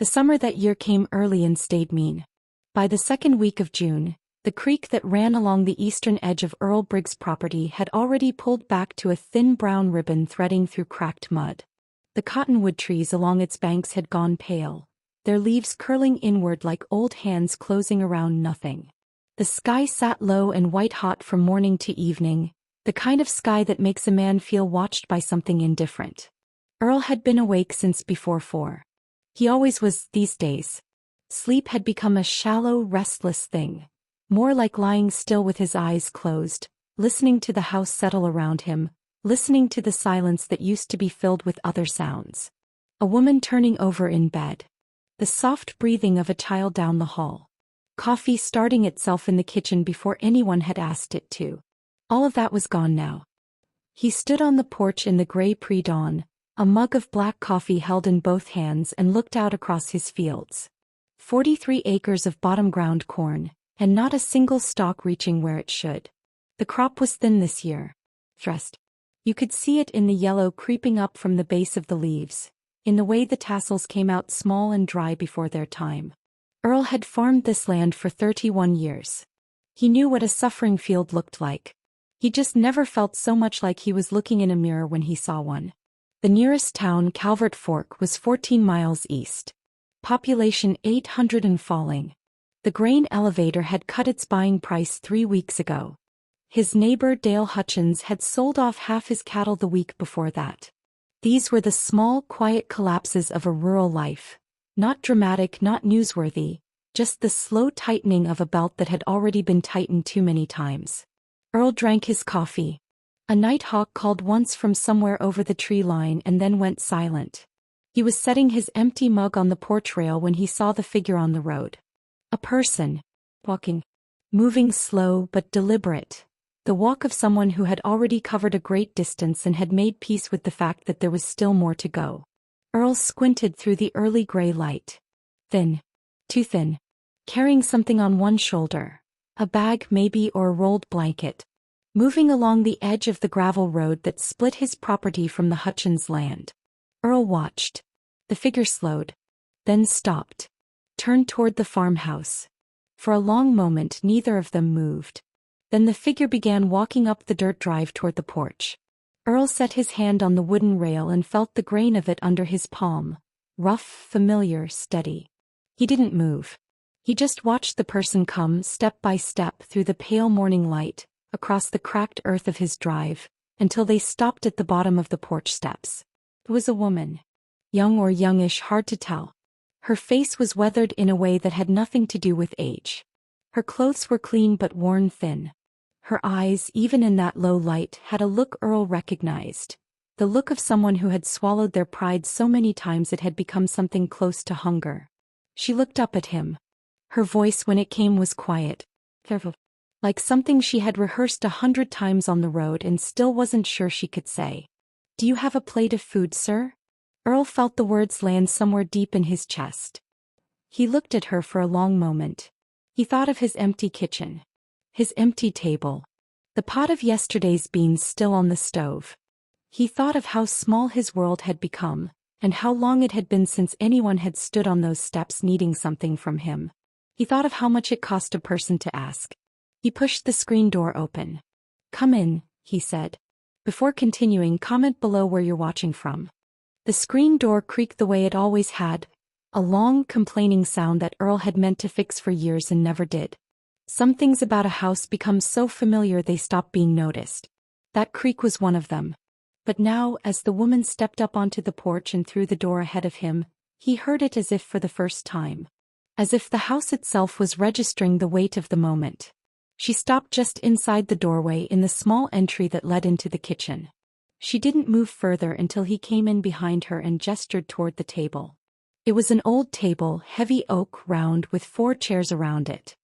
The summer that year came early and stayed mean. By the second week of June, the creek that ran along the eastern edge of Earl Briggs' property had already pulled back to a thin brown ribbon threading through cracked mud. The cottonwood trees along its banks had gone pale, their leaves curling inward like old hands closing around nothing. The sky sat low and white-hot from morning to evening, the kind of sky that makes a man feel watched by something indifferent. Earl had been awake since before 4. He always was these days. Sleep had become a shallow, restless thing, more like lying still with his eyes closed, listening to the house settle around him, listening to the silence that used to be filled with other sounds. A woman turning over in bed. The soft breathing of a child down the hall. Coffee starting itself in the kitchen before anyone had asked it to. All of that was gone now. He stood on the porch in the gray pre-dawn, a mug of black coffee held in both hands, and looked out across his fields. 43 acres of bottom-ground corn, and not a single stalk reaching where it should. The crop was thin this year. Dressed. You could see it in the yellow creeping up from the base of the leaves, in the way the tassels came out small and dry before their time. Earl had farmed this land for 31 years. He knew what a suffering field looked like. He just never felt so much like he was looking in a mirror when he saw one. The nearest town, Calvert Fork, was 14 miles east. Population 800 and falling. The grain elevator had cut its buying price 3 weeks ago. His neighbor Dale Hutchins had sold off half his cattle the week before that. These were the small, quiet collapses of a rural life. Not dramatic, not newsworthy, just the slow tightening of a belt that had already been tightened too many times. Earl drank his coffee. A nighthawk called once from somewhere over the tree line and then went silent. He was setting his empty mug on the porch rail when he saw the figure on the road. A person. Walking. Moving slow but deliberate. The walk of someone who had already covered a great distance and had made peace with the fact that there was still more to go. Earl squinted through the early gray light. Thin. Too thin. Carrying something on one shoulder. A bag maybe, or a rolled blanket. Moving along the edge of the gravel road that split his property from the Hutchins land. Earl watched. The figure slowed. Then stopped. Turned toward the farmhouse. For a long moment neither of them moved. Then the figure began walking up the dirt drive toward the porch. Earl set his hand on the wooden rail and felt the grain of it under his palm. Rough, familiar, steady. He didn't move. He just watched the person come step by step through the pale morning light, across the cracked earth of his drive, until they stopped at the bottom of the porch steps. It was a woman. Young or youngish, hard to tell. Her face was weathered in a way that had nothing to do with age. Her clothes were clean but worn thin. Her eyes, even in that low light, had a look Earl recognized. The look of someone who had swallowed their pride so many times it had become something close to hunger. She looked up at him. Her voice when it came was quiet. Careful. Like something she had rehearsed 100 times on the road and still wasn't sure she could say. "Do you have a plate of food, sir?" Earl felt the words land somewhere deep in his chest. He looked at her for a long moment. He thought of his empty kitchen. His empty table. The pot of yesterday's beans still on the stove. He thought of how small his world had become, and how long it had been since anyone had stood on those steps needing something from him. He thought of how much it cost a person to ask. He pushed the screen door open. "Come in," he said. Before continuing, comment below where you're watching from. The screen door creaked the way it always had, a long, complaining sound that Earl had meant to fix for years and never did. Some things about a house become so familiar they stop being noticed. That creak was one of them. But now, as the woman stepped up onto the porch and through the door ahead of him, he heard it as if for the first time. As if the house itself was registering the weight of the moment. She stopped just inside the doorway in the small entry that led into the kitchen. She didn't move further until he came in behind her and gestured toward the table. It was an old table, heavy oak, round, with 4 chairs around it.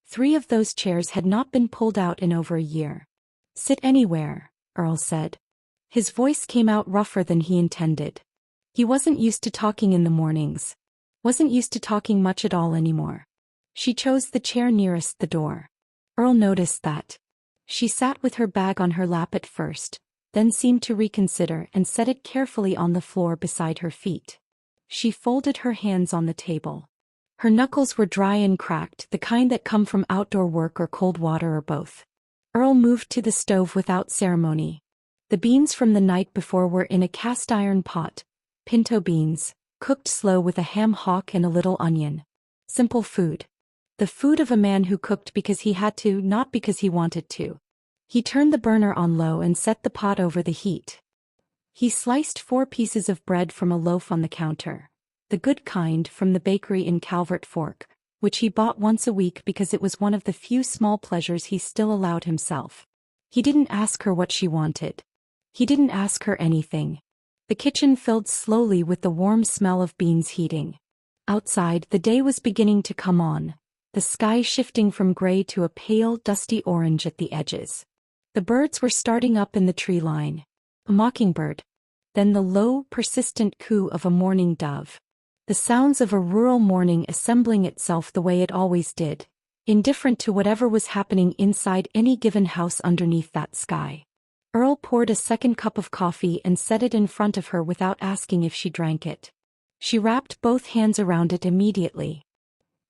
3 of those chairs had not been pulled out in over a year. "Sit anywhere," Earl said. His voice came out rougher than he intended. He wasn't used to talking in the mornings. Wasn't used to talking much at all anymore. She chose the chair nearest the door. Earl noticed that. She sat with her bag on her lap at first, then seemed to reconsider and set it carefully on the floor beside her feet. She folded her hands on the table. Her knuckles were dry and cracked, the kind that come from outdoor work or cold water or both. Earl moved to the stove without ceremony. The beans from the night before were in a cast-iron pot, pinto beans, cooked slow with a ham hock and a little onion. Simple food. The food of a man who cooked because he had to, not because he wanted to. He turned the burner on low and set the pot over the heat. He sliced 4 pieces of bread from a loaf on the counter, the good kind from the bakery in Calvert Fork, which he bought once a week because it was one of the few small pleasures he still allowed himself. He didn't ask her what she wanted. He didn't ask her anything. The kitchen filled slowly with the warm smell of beans heating. Outside, the day was beginning to come on, the sky shifting from gray to a pale, dusty orange at the edges. The birds were starting up in the tree line. A mockingbird. Then the low, persistent coo of a mourning dove. The sounds of a rural morning assembling itself the way it always did, indifferent to whatever was happening inside any given house underneath that sky. Earl poured a second cup of coffee and set it in front of her without asking if she drank it. She wrapped both hands around it immediately.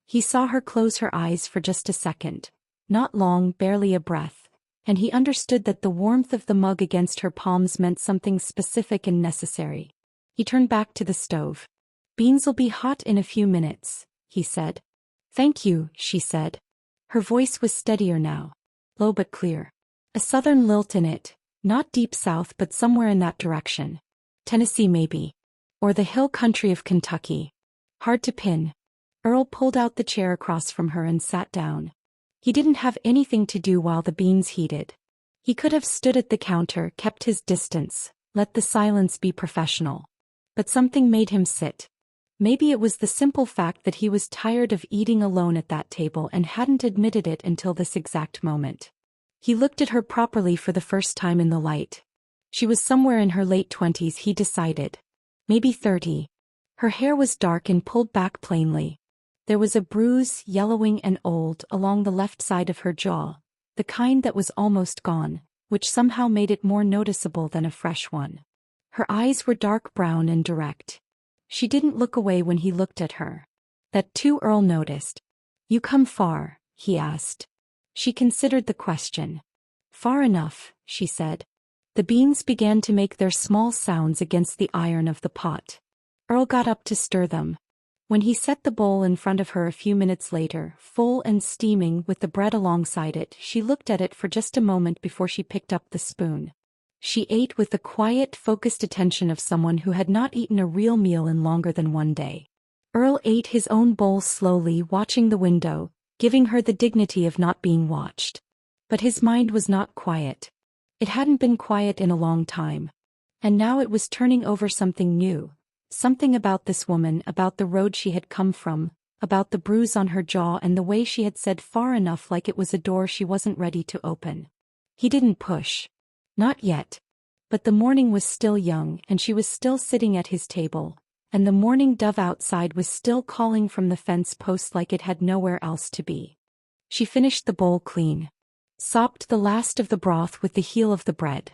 He saw her close her eyes for just a second, not long, barely a breath, and he understood that the warmth of the mug against her palms meant something specific and necessary. He turned back to the stove. "Beans'll be hot in a few minutes," he said. "Thank you," she said. Her voice was steadier now, low but clear. A southern lilt in it, not deep south but somewhere in that direction. Tennessee maybe. Or the hill country of Kentucky. Hard to pin. Earl pulled out the chair across from her and sat down. He didn't have anything to do while the beans heated. He could have stood at the counter, kept his distance, let the silence be professional. But something made him sit. Maybe it was the simple fact that he was tired of eating alone at that table and hadn't admitted it until this exact moment. He looked at her properly for the first time in the light. She was somewhere in her late 20s, he decided. Maybe 30. Her hair was dark and pulled back plainly. There was a bruise, yellowing and old, along the left side of her jaw, the kind that was almost gone, which somehow made it more noticeable than a fresh one. Her eyes were dark brown and direct. She didn't look away when he looked at her. That too Earl noticed. "You come far?" he asked. She considered the question. "Far enough," she said. The beans began to make their small sounds against the iron of the pot. Earl got up to stir them. When he set the bowl in front of her a few minutes later, full and steaming with the bread alongside it, she looked at it for just a moment before she picked up the spoon. She ate with the quiet, focused attention of someone who had not eaten a real meal in longer than one day. Earl ate his own bowl slowly, watching the window, giving her the dignity of not being watched. But his mind was not quiet. It hadn't been quiet in a long time. And now it was turning over something new. Something about this woman, about the road she had come from, about the bruise on her jaw and the way she had said far enough like it was a door she wasn't ready to open. He didn't push. Not yet. But the morning was still young and she was still sitting at his table, and the mourning dove outside was still calling from the fence post like it had nowhere else to be. She finished the bowl clean. Sopped the last of the broth with the heel of the bread.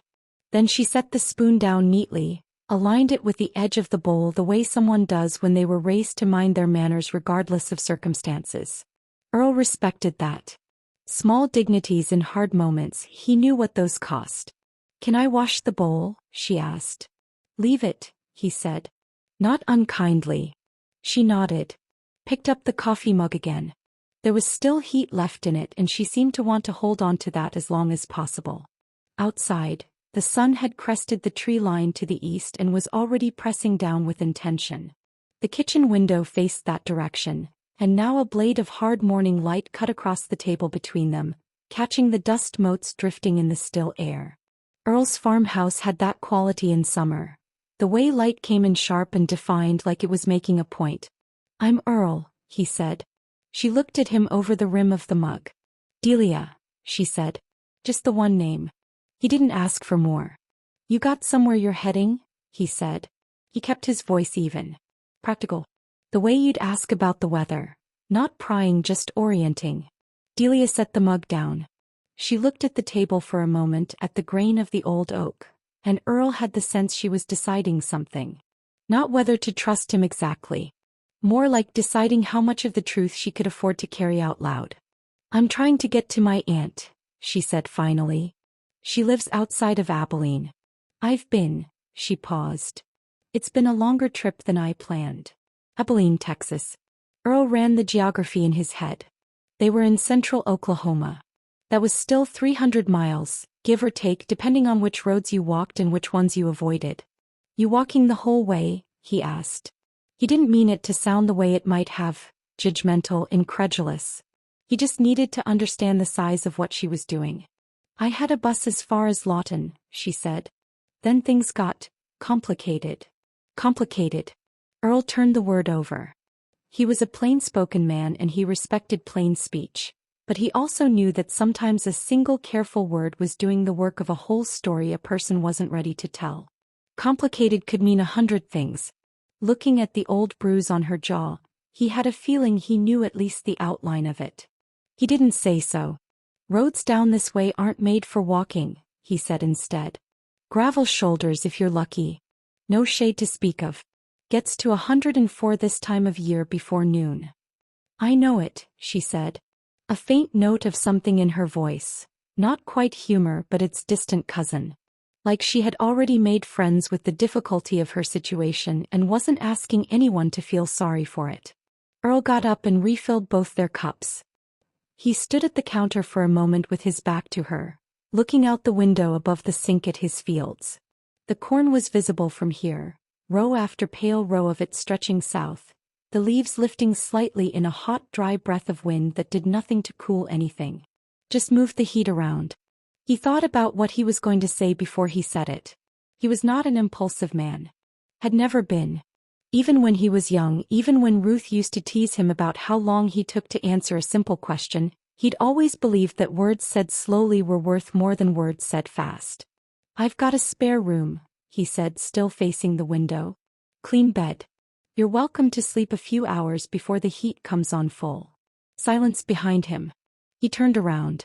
Then she set the spoon down neatly, aligned it with the edge of the bowl the way someone does when they were raised to mind their manners regardless of circumstances. Earl respected that. Small dignities in hard moments, he knew what those cost. "Can I wash the bowl?" she asked. "Leave it," he said. Not unkindly. She nodded. Picked up the coffee mug again. There was still heat left in it and she seemed to want to hold on to that as long as possible. Outside, the sun had crested the tree line to the east and was already pressing down with intention. The kitchen window faced that direction, and now a blade of hard morning light cut across the table between them, catching the dust motes drifting in the still air. Earl's farmhouse had that quality in summer. The way light came in sharp and defined like it was making a point. "I'm Earl," he said. She looked at him over the rim of the mug. "Delia," she said. Just the one name. He didn't ask for more. "You got somewhere you're heading?" he said. He kept his voice even. Practical. The way you'd ask about the weather. Not prying, just orienting. Delia set the mug down. She looked at the table for a moment, at the grain of the old oak, and Earl had the sense she was deciding something. Not whether to trust him exactly. More like deciding how much of the truth she could afford to carry out loud. "I'm trying to get to my aunt," she said finally. "She lives outside of Abilene." She paused. "It's been a longer trip than I planned." Abilene, Texas. Earl ran the geography in his head. They were in central Oklahoma. That was still 300 miles, give or take, depending on which roads you walked and which ones you avoided. "You walking the whole way?" he asked. He didn't mean it to sound the way it might have, judgmental, incredulous. He just needed to understand the size of what she was doing. "I had a bus as far as Lawton," she said. "Then things got complicated." Complicated. Earl turned the word over. He was a plain-spoken man and he respected plain speech. But he also knew that sometimes a single careful word was doing the work of a whole story a person wasn't ready to tell. Complicated could mean 100 things. Looking at the old bruise on her jaw, he had a feeling he knew at least the outline of it. He didn't say so. "Roads down this way aren't made for walking," he said instead. "Gravel shoulders if you're lucky. No shade to speak of. Gets to 104 this time of year before noon." "I know it," she said. A faint note of something in her voice. Not quite humor but its distant cousin. Like she had already made friends with the difficulty of her situation and wasn't asking anyone to feel sorry for it. Earl got up and refilled both their cups. He stood at the counter for a moment with his back to her, looking out the window above the sink at his fields. The corn was visible from here, row after pale row of it stretching south, the leaves lifting slightly in a hot, dry breath of wind that did nothing to cool anything. Just moved the heat around. He thought about what he was going to say before he said it. He was not an impulsive man. Had never been. Even when he was young, even when Ruth used to tease him about how long he took to answer a simple question, he'd always believed that words said slowly were worth more than words said fast. "I've got a spare room," he said, still facing the window. "Clean bed. You're welcome to sleep a few hours before the heat comes on full." Silence behind him. He turned around.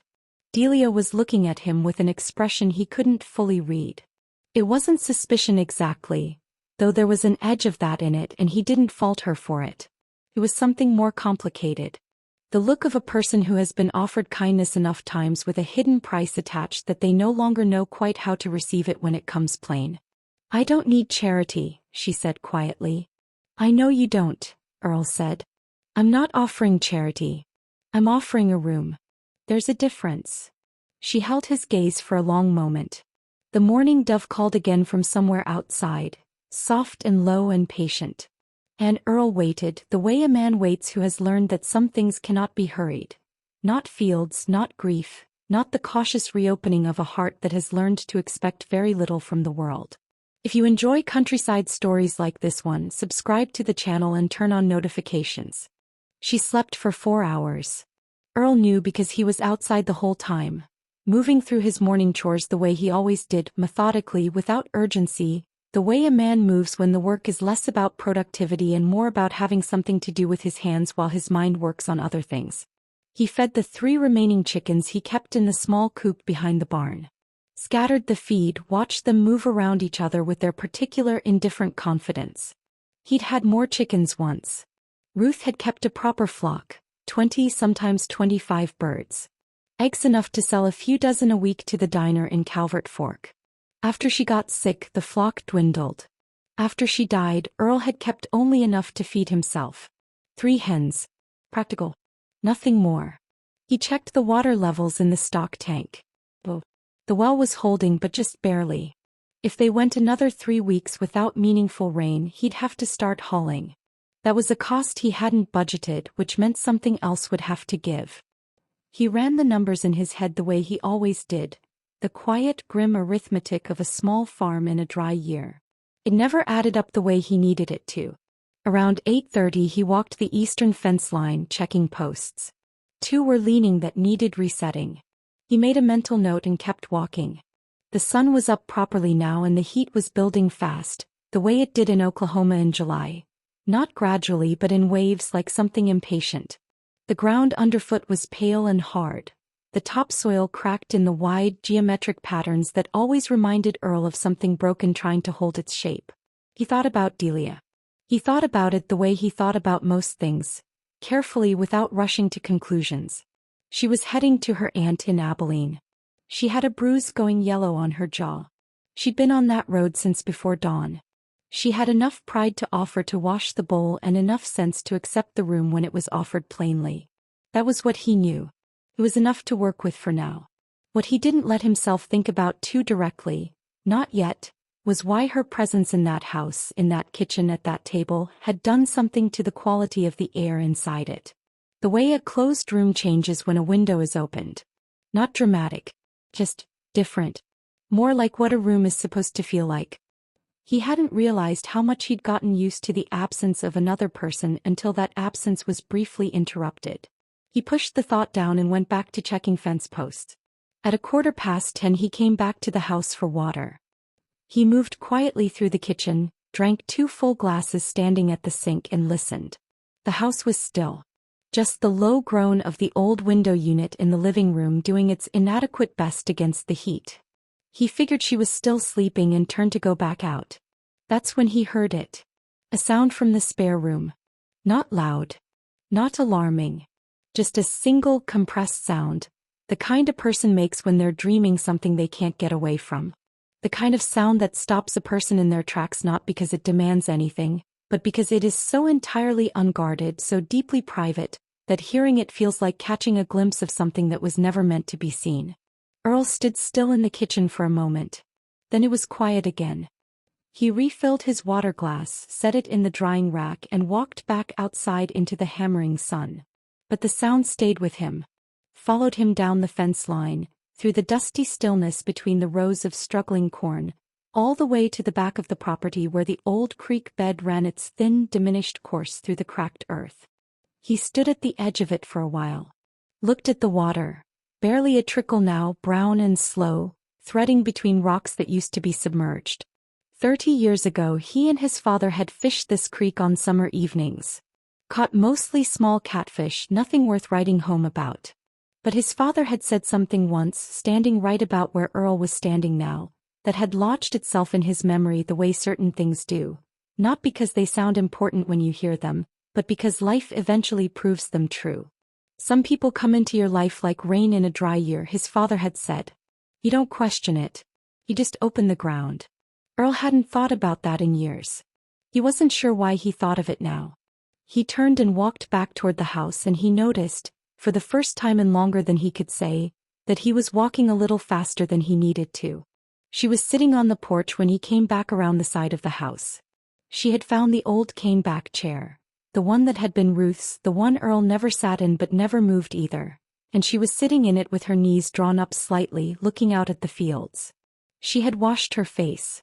Delia was looking at him with an expression he couldn't fully read. It wasn't suspicion exactly, though there was an edge of that in it and he didn't fault her for it. It was something more complicated. The look of a person who has been offered kindness enough times with a hidden price attached that they no longer know quite how to receive it when it comes plain. "I don't need charity," she said quietly. "I know you don't," Earl said. "I'm not offering charity. I'm offering a room. There's a difference." She held his gaze for a long moment. The morning dove called again from somewhere outside, soft and low and patient. And Earl waited, the way a man waits who has learned that some things cannot be hurried. Not fields, not grief, not the cautious reopening of a heart that has learned to expect very little from the world. If you enjoy countryside stories like this one, subscribe to the channel and turn on notifications. She slept for 4 hours. Earl knew because he was outside the whole time, moving through his morning chores the way he always did, methodically, without urgency, the way a man moves when the work is less about productivity and more about having something to do with his hands while his mind works on other things. He fed the 3 remaining chickens he kept in the small coop behind the barn. Scattered the feed, watched them move around each other with their particular indifferent confidence. He'd had more chickens once. Ruth had kept a proper flock, 20, sometimes 25 birds. Eggs enough to sell a few dozen a week to the diner in Calvert Fork. After she got sick, the flock dwindled. After she died, Earl had kept only enough to feed himself. 3 hens. Practical. Nothing more. He checked the water levels in the stock tank. The well was holding, but just barely. If they went another 3 weeks without meaningful rain, he'd have to start hauling. That was a cost he hadn't budgeted, which meant something else would have to give. He ran the numbers in his head the way he always did, the quiet, grim arithmetic of a small farm in a dry year. It never added up the way he needed it to. Around 8:30 he walked the eastern fence line, checking posts. 2 were leaning that needed resetting. He made a mental note and kept walking. The sun was up properly now and the heat was building fast, the way it did in Oklahoma in July. Not gradually but in waves, like something impatient. The ground underfoot was pale and hard. The topsoil cracked in the wide, geometric patterns that always reminded Earl of something broken trying to hold its shape. He thought about Delia. He thought about it the way he thought about most things, carefully without rushing to conclusions. She was heading to her aunt in Abilene. She had a bruise going yellow on her jaw. She'd been on that road since before dawn. She had enough pride to offer to wash the bowl and enough sense to accept the room when it was offered plainly. That was what he knew. It was enough to work with for now. What he didn't let himself think about too directly, not yet, was why her presence in that house, in that kitchen at that table, had done something to the quality of the air inside it. The way a closed room changes when a window is opened. Not dramatic. Just different. More like what a room is supposed to feel like. He hadn't realized how much he'd gotten used to the absence of another person until that absence was briefly interrupted. He pushed the thought down and went back to checking fence posts. At 10:15 he came back to the house for water. He moved quietly through the kitchen, drank 2 full glasses standing at the sink and listened. The house was still. Just the low groan of the old window unit in the living room doing its inadequate best against the heat. He figured she was still sleeping and turned to go back out. That's when he heard it. A sound from the spare room. Not loud. Not alarming. Just a single compressed sound, the kind a person makes when they're dreaming something they can't get away from. The kind of sound that stops a person in their tracks not because it demands anything, but because it is so entirely unguarded, so deeply private, that hearing it feels like catching a glimpse of something that was never meant to be seen. Earl stood still in the kitchen for a moment. Then it was quiet again. He refilled his water glass, set it in the drying rack and walked back outside into the hammering sun. But the sound stayed with him. Followed him down the fence line, through the dusty stillness between the rows of struggling corn, all the way to the back of the property where the old creek bed ran its thin, diminished course through the cracked earth. He stood at the edge of it for a while. Looked at the water, barely a trickle now, brown and slow, threading between rocks that used to be submerged. 30 years ago he and his father had fished this creek on summer evenings. Caught mostly small catfish, nothing worth writing home about. But his father had said something once, standing right about where Earl was standing now, that had lodged itself in his memory the way certain things do, not because they sound important when you hear them, but because life eventually proves them true. Some people come into your life like rain in a dry year, his father had said. You don't question it. You just open the ground. Earl hadn't thought about that in years. He wasn't sure why he thought of it now. He turned and walked back toward the house and he noticed, for the first time in longer than he could say, that he was walking a little faster than he needed to. She was sitting on the porch when he came back around the side of the house. She had found the old cane-back chair, the one that had been Ruth's, the one Earl never sat in but never moved either, and she was sitting in it with her knees drawn up slightly, looking out at the fields. She had washed her face.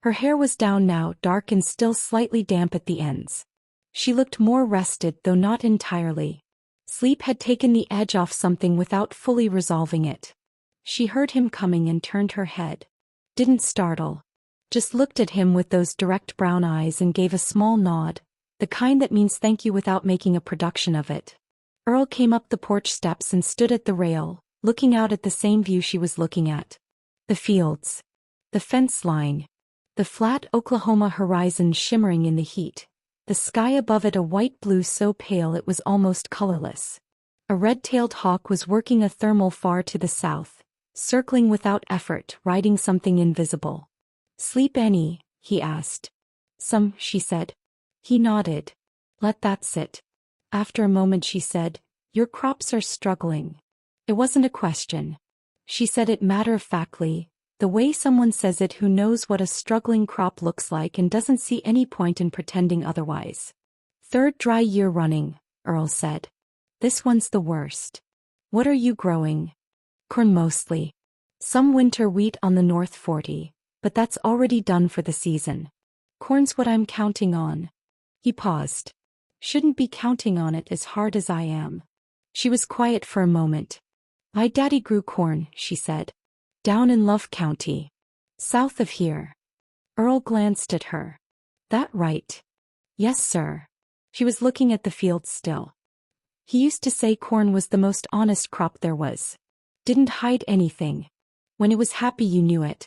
Her hair was down now, dark and still slightly damp at the ends. She looked more rested, though not entirely. Sleep had taken the edge off something without fully resolving it. She heard him coming and turned her head. Didn't startle. Just looked at him with those direct brown eyes and gave a small nod, the kind that means thank you without making a production of it. Earl came up the porch steps and stood at the rail, looking out at the same view she was looking at. The fields. The fence line. The flat Oklahoma horizon shimmering in the heat. The sky above it a white blue so pale it was almost colorless. A red-tailed hawk was working a thermal far to the south, circling without effort, riding something invisible. Sleep any? He asked. Some, she said. He nodded. Let that sit. After a moment she said, your crops are struggling. It wasn't a question. She said it matter-of-factly, the way someone says it who knows what a struggling crop looks like and doesn't see any point in pretending otherwise. 3rd dry year running, Earl said. This one's the worst. What are you growing? Corn mostly. Some winter wheat on the North 40, but that's already done for the season. Corn's what I'm counting on. He paused. Shouldn't be counting on it as hard as I am. She was quiet for a moment. My daddy grew corn, she said. Down in Love County. South of here. Earl glanced at her. That right? Yes, sir. She was looking at the field still. He used to say corn was the most honest crop there was. Didn't hide anything. When it was happy you knew it.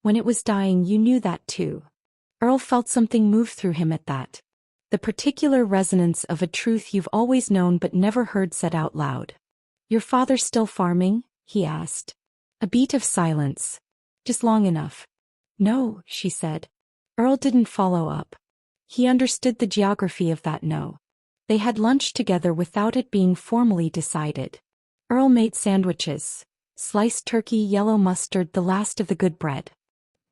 When it was dying you knew that too. Earl felt something move through him at that. The particular resonance of a truth you've always known but never heard said out loud. "Your father's still farming?" he asked. A beat of silence. "Just long enough." "No," she said. Earl didn't follow up. He understood the geography of that no. They had lunch together without it being formally decided. Earl made sandwiches. Sliced turkey, yellow mustard, the last of the good bread.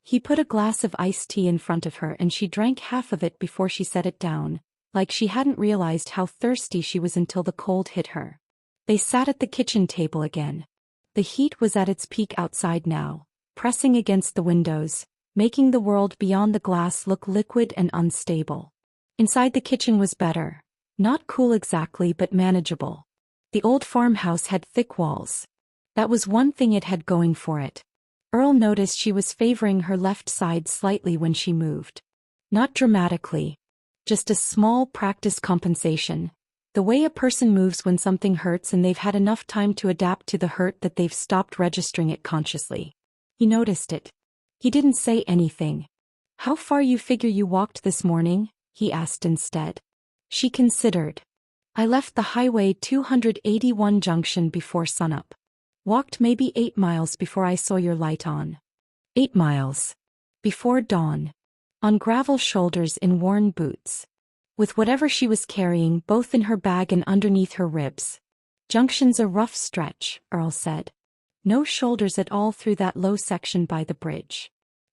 He put a glass of iced tea in front of her and she drank half of it before she set it down, like she hadn't realized how thirsty she was until the cold hit her. They sat at the kitchen table again. The heat was at its peak outside now, pressing against the windows, making the world beyond the glass look liquid and unstable. Inside the kitchen was better. Not cool exactly but manageable. The old farmhouse had thick walls. That was one thing it had going for it. Earl noticed she was favoring her left side slightly when she moved. Not dramatically. Just a small practice compensation. The way a person moves when something hurts and they've had enough time to adapt to the hurt that they've stopped registering it consciously. He noticed it. He didn't say anything. "How far you figure you walked this morning?" he asked instead. She considered. "I left the Highway 281 junction before sunup. Walked maybe 8 miles before I saw your light on." 8 miles. Before dawn. On gravel shoulders in worn boots. With whatever she was carrying both in her bag and underneath her ribs. "Junction's a rough stretch," Earl said. "No shoulders at all through that low section by the bridge."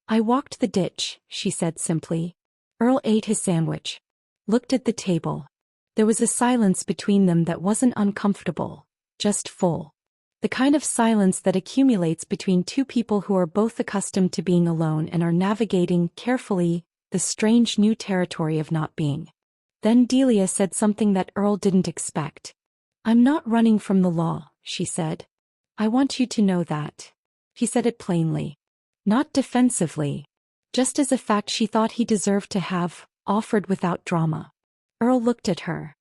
"I walked the ditch," she said simply. Earl ate his sandwich. Looked at the table. There was a silence between them that wasn't uncomfortable, just full. The kind of silence that accumulates between two people who are both accustomed to being alone and are navigating, carefully, the strange new territory of not being. Then Delia said something that Earl didn't expect. "I'm not running from the law," she said. "I want you to know that." He said it plainly. Not defensively. Just as a fact she thought he deserved to have, offered without drama. Earl looked at her.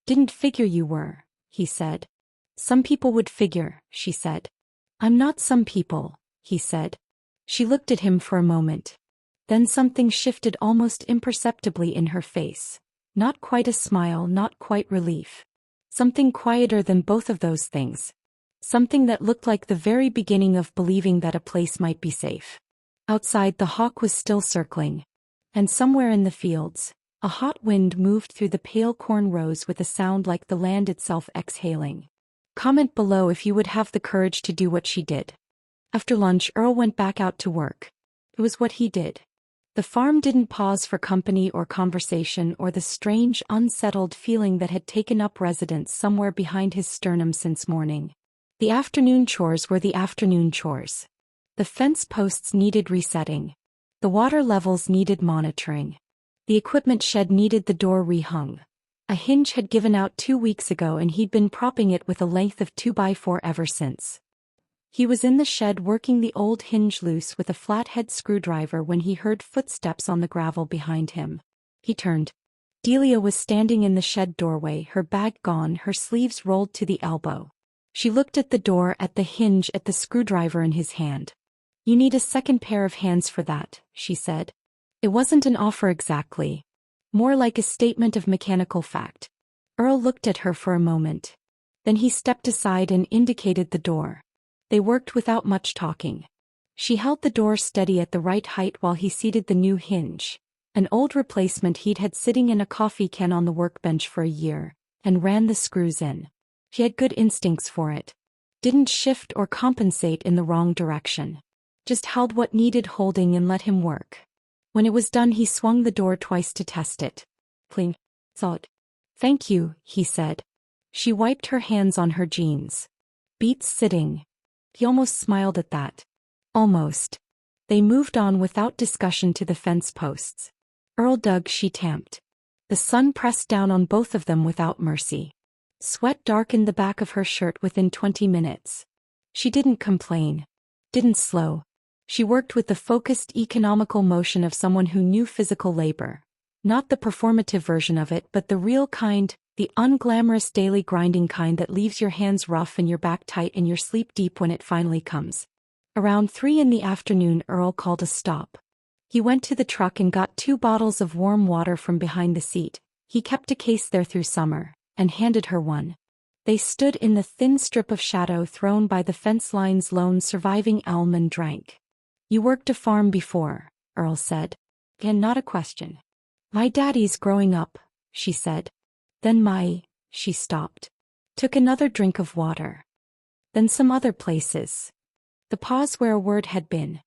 "Didn't figure you were," he said. "Some people would figure," she said. "I'm not some people," he said. She looked at him for a moment. Then something shifted almost imperceptibly in her face. Not quite a smile, not quite relief. Something quieter than both of those things. Something that looked like the very beginning of believing that a place might be safe. Outside the hawk was still circling. And somewhere in the fields, a hot wind moved through the pale corn rows with a sound like the land itself exhaling. Comment below if you would have the courage to do what she did. After lunch Earl went back out to work. It was what he did. The farm didn't pause for company or conversation or the strange, unsettled feeling that had taken up residence somewhere behind his sternum since morning. The afternoon chores were the afternoon chores. The fence posts needed resetting. The water levels needed monitoring. The equipment shed needed the door rehung. A hinge had given out 2 weeks ago and he'd been propping it with a length of 2x4 ever since. He was in the shed working the old hinge loose with a flathead screwdriver when he heard footsteps on the gravel behind him. He turned. Delia was standing in the shed doorway, her bag gone, her sleeves rolled to the elbow. She looked at the door, at the hinge, at the screwdriver in his hand. "You need a second pair of hands for that," she said. It wasn't an offer exactly. More like a statement of mechanical fact. Earl looked at her for a moment. Then he stepped aside and indicated the door. They worked without much talking. She held the door steady at the right height while he seated the new hinge, an old replacement he'd had sitting in a coffee can on the workbench for a year, and ran the screws in. She had good instincts for it. Didn't shift or compensate in the wrong direction. Just held what needed holding and let him work. When it was done he swung the door twice to test it. Cling. Thought. "Thank you," he said. She wiped her hands on her jeans. "Beats sitting." He almost smiled at that. Almost. They moved on without discussion to the fence posts. Earl dug, she tamped. The sun pressed down on both of them without mercy. Sweat darkened the back of her shirt within 20 minutes. She didn't complain. Didn't slow. She worked with the focused economical motion of someone who knew physical labor. Not the performative version of it, but the real kind, the unglamorous daily grinding kind that leaves your hands rough and your back tight and your sleep deep when it finally comes. Around 3 in the afternoon Earl called a stop. He went to the truck and got 2 bottles of warm water from behind the seat. He kept a case there through summer, and handed her one. They stood in the thin strip of shadow thrown by the fence line's lone surviving elm and drank. "You worked a farm before," Earl said. "And not a question." "My daddy's growing up," she said. Then she stopped. Took another drink of water. "Then some other places." The pause where a word had been.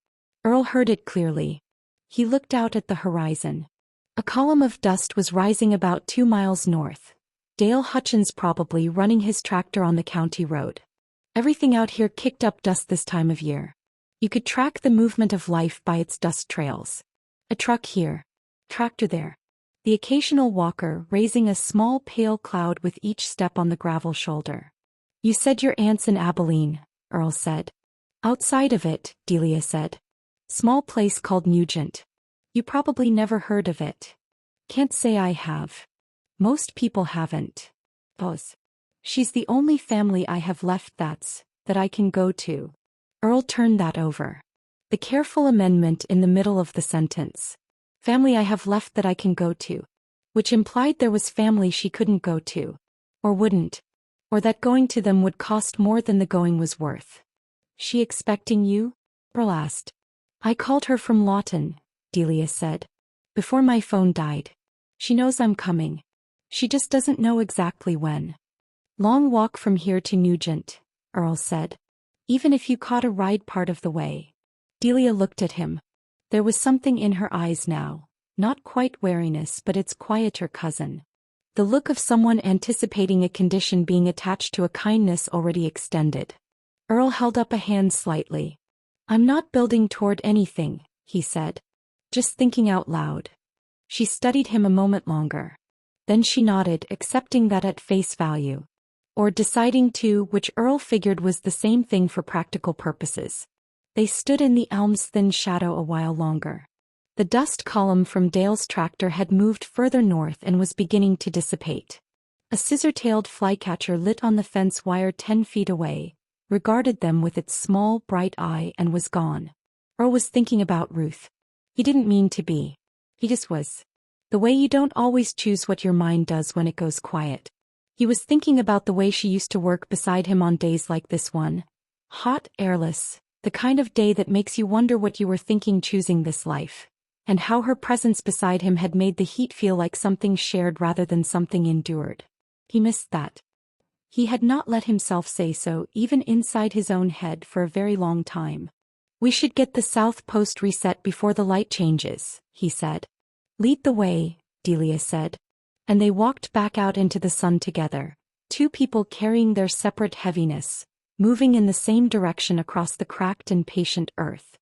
Earl heard it clearly. He looked out at the horizon. A column of dust was rising about 2 miles north. Dale Hutchins probably running his tractor on the county road. Everything out here kicked up dust this time of year. You could track the movement of life by its dust trails. A truck here. Tractor there. The occasional walker raising a small pale cloud with each step on the gravel shoulder. "You said your aunt's in Abilene," Earl said. "Outside of it," Delia said. "Small place called Nugent. You probably never heard of it." "Can't say I have. Most people haven't." "Pause. She's the only family I have left that I can go to." Earl turned that over. The careful amendment in the middle of the sentence. "Family I have left that I can go to." Which implied there was family she couldn't go to. Or wouldn't. Or that going to them would cost more than the going was worth. "She expecting you?" Earl asked. "I called her from Lawton," Delia said. "Before my phone died. She knows I'm coming. She just doesn't know exactly when." "Long walk from here to Nugent," Earl said. "Even if you caught a ride part of the way." Delia looked at him. There was something in her eyes now, not quite wariness but its quieter cousin. The look of someone anticipating a condition being attached to a kindness already extended. Earl held up a hand slightly. "I'm not building toward anything," he said. "Just thinking out loud." She studied him a moment longer. Then she nodded, accepting that at face value. Or deciding to, which Earl figured was the same thing for practical purposes. They stood in the elm's thin shadow a while longer. The dust column from Dale's tractor had moved further north and was beginning to dissipate. A scissor-tailed flycatcher lit on the fence wire 10 feet away, regarded them with its small, bright eye and was gone. Earl was thinking about Ruth. He didn't mean to be. He just was. The way you don't always choose what your mind does when it goes quiet. He was thinking about the way she used to work beside him on days like this one. Hot, airless, the kind of day that makes you wonder what you were thinking choosing this life. And how her presence beside him had made the heat feel like something shared rather than something endured. He missed that. He had not let himself say so even inside his own head for a very long time. "We should get the south post reset before the light changes," he said. "Lead the way," Delia said. And they walked back out into the sun together, 2 people carrying their separate heaviness, moving in the same direction across the cracked and patient earth.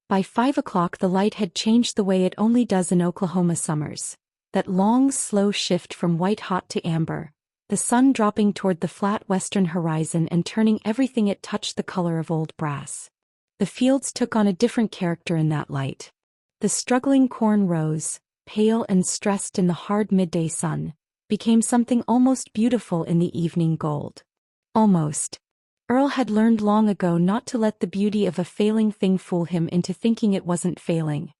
By 5 o'clock the light had changed the way it only does in Oklahoma summers. That long, slow shift from white-hot to amber, the sun dropping toward the flat western horizon and turning everything it touched the color of old brass. The fields took on a different character in that light. The struggling corn rose, pale and stressed in the hard midday sun, became something almost beautiful in the evening gold. Almost. Earl had learned long ago not to let the beauty of a failing thing fool him into thinking it wasn't failing.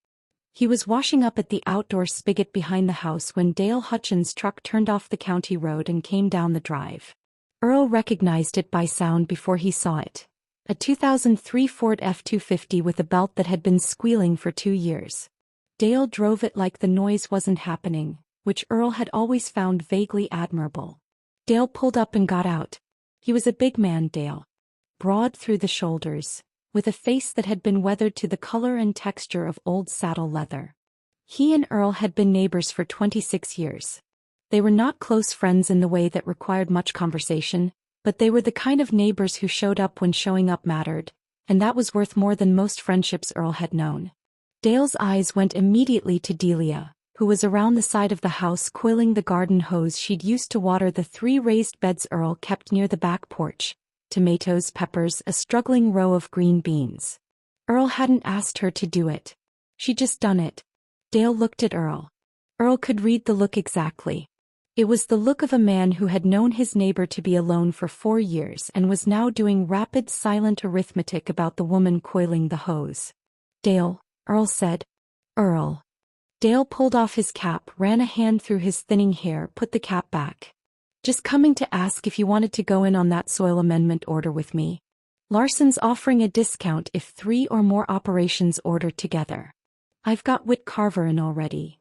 He was washing up at the outdoor spigot behind the house when Dale Hutchins' truck turned off the county road and came down the drive. Earl recognized it by sound before he saw it. A 2003 Ford F-250 with a belt that had been squealing for 2 years. Dale drove it like the noise wasn't happening, which Earl had always found vaguely admirable. Dale pulled up and got out. He was a big man, Dale. Broad through the shoulders, with a face that had been weathered to the color and texture of old saddle leather. He and Earl had been neighbors for 26 years. They were not close friends in the way that required much conversation, but they were the kind of neighbors who showed up when showing up mattered, and that was worth more than most friendships Earl had known. Dale's eyes went immediately to Delia, who was around the side of the house coiling the garden hose she'd used to water the 3 raised beds Earl kept near the back porch. Tomatoes, peppers, a struggling row of green beans. Earl hadn't asked her to do it. She'd just done it. Dale looked at Earl. Earl could read the look exactly. It was the look of a man who had known his neighbor to be alone for 4 years and was now doing rapid silent arithmetic about the woman coiling the hose. "Dale," Earl said. Earl. Dale pulled off his cap, ran a hand through his thinning hair, put the cap back. Just coming to ask if you wanted to go in on that soil amendment order with me. Larson's offering a discount if 3 or more operations order together. I've got Whit Carver in already.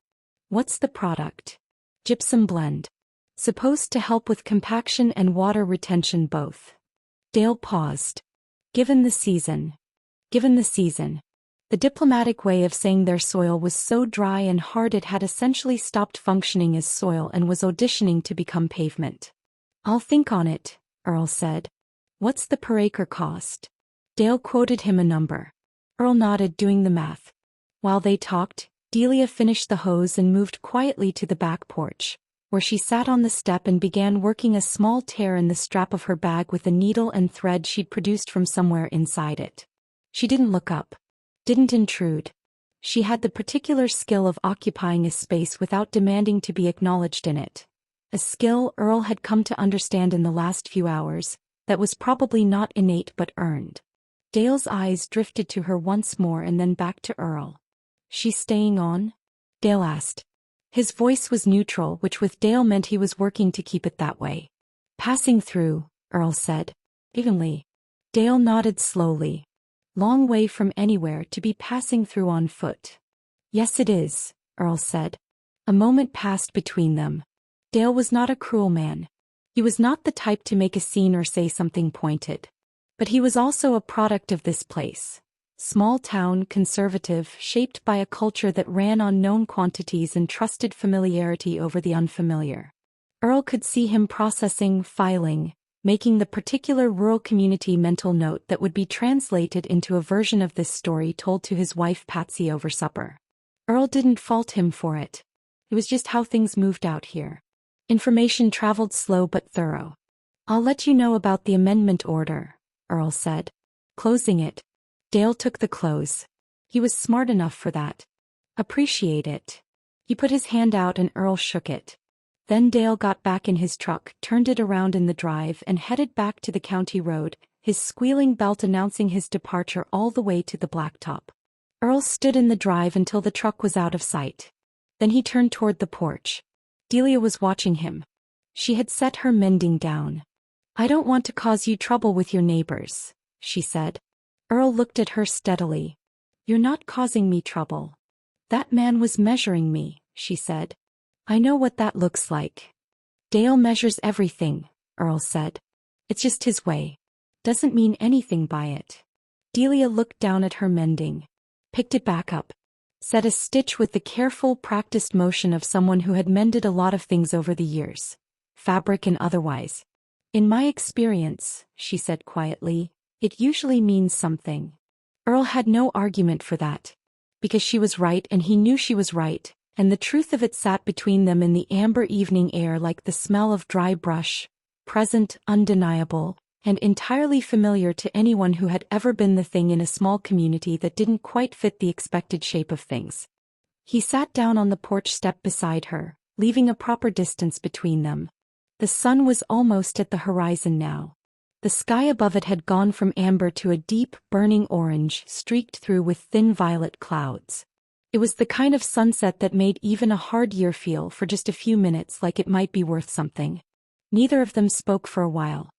What's the product? Gypsum blend. Supposed to help with compaction and water retention both. Dale paused. Given the season. The diplomatic way of saying their soil was so dry and hard it had essentially stopped functioning as soil and was auditioning to become pavement. I'll think on it, Earl said. What's the per acre cost? Dale quoted him a number. Earl nodded, doing the math. While they talked, Delia finished the hose and moved quietly to the back porch, where she sat on the step and began working a small tear in the strap of her bag with a needle and thread she'd produced from somewhere inside it. She didn't look up. Didn't intrude. She had the particular skill of occupying a space without demanding to be acknowledged in it. A skill Earl had come to understand in the last few hours, that was probably not innate but earned. Dale's eyes drifted to her once more and then back to Earl. She's staying on? Dale asked. His voice was neutral, which with Dale meant he was working to keep it that way. Passing through, Earl said. Evenly. Dale nodded slowly. Long way from anywhere to be passing through on foot. Yes it is, Earl said. A moment passed between them. Dale was not a cruel man. He was not the type to make a scene or say something pointed. But he was also a product of this place. Small town, conservative, shaped by a culture that ran on known quantities and trusted familiarity over the unfamiliar. Earl could see him processing, filing, making the particular rural community mental note that would be translated into a version of this story told to his wife Patsy over supper. Earl didn't fault him for it. It was just how things moved out here. Information traveled slow but thorough. I'll let you know about the amendment order, Earl said. Closing it. Dale took the close. He was smart enough for that. Appreciate it. He put his hand out and Earl shook it. Then Dale got back in his truck, turned it around in the drive and headed back to the county road, his squealing belt announcing his departure all the way to the blacktop. Earl stood in the drive until the truck was out of sight. Then he turned toward the porch. Delia was watching him. She had set her mending down. I don't want to cause you trouble with your neighbors, she said. Earl looked at her steadily. You're not causing me trouble. That man was measuring me, she said. I know what that looks like. Dale measures everything, Earl said. It's just his way. Doesn't mean anything by it. Delia looked down at her mending. Picked it back up. Set a stitch with the careful, practiced motion of someone who had mended a lot of things over the years. Fabric and otherwise. In my experience, she said quietly, it usually means something. Earl had no argument for that. Because she was right and he knew she was right, and the truth of it sat between them in the amber evening air like the smell of dry brush, present, undeniable, and entirely familiar to anyone who had ever been the thing in a small community that didn't quite fit the expected shape of things. He sat down on the porch step beside her, leaving a proper distance between them. The sun was almost at the horizon now. The sky above it had gone from amber to a deep, burning orange streaked through with thin violet clouds. It was the kind of sunset that made even a hard year feel for just a few minutes like it might be worth something. Neither of them spoke for a while.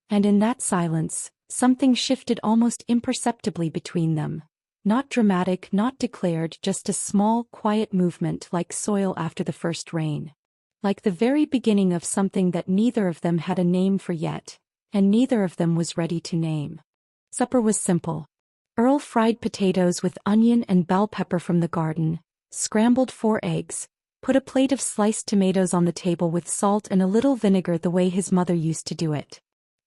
And in that silence, something shifted almost imperceptibly between them. Not dramatic, not declared, just a small, quiet movement like soil after the first rain. Like the very beginning of something that neither of them had a name for yet, and neither of them was ready to name. Supper was simple. Earl fried potatoes with onion and bell pepper from the garden, scrambled 4 eggs, put a plate of sliced tomatoes on the table with salt and a little vinegar the way his mother used to do it.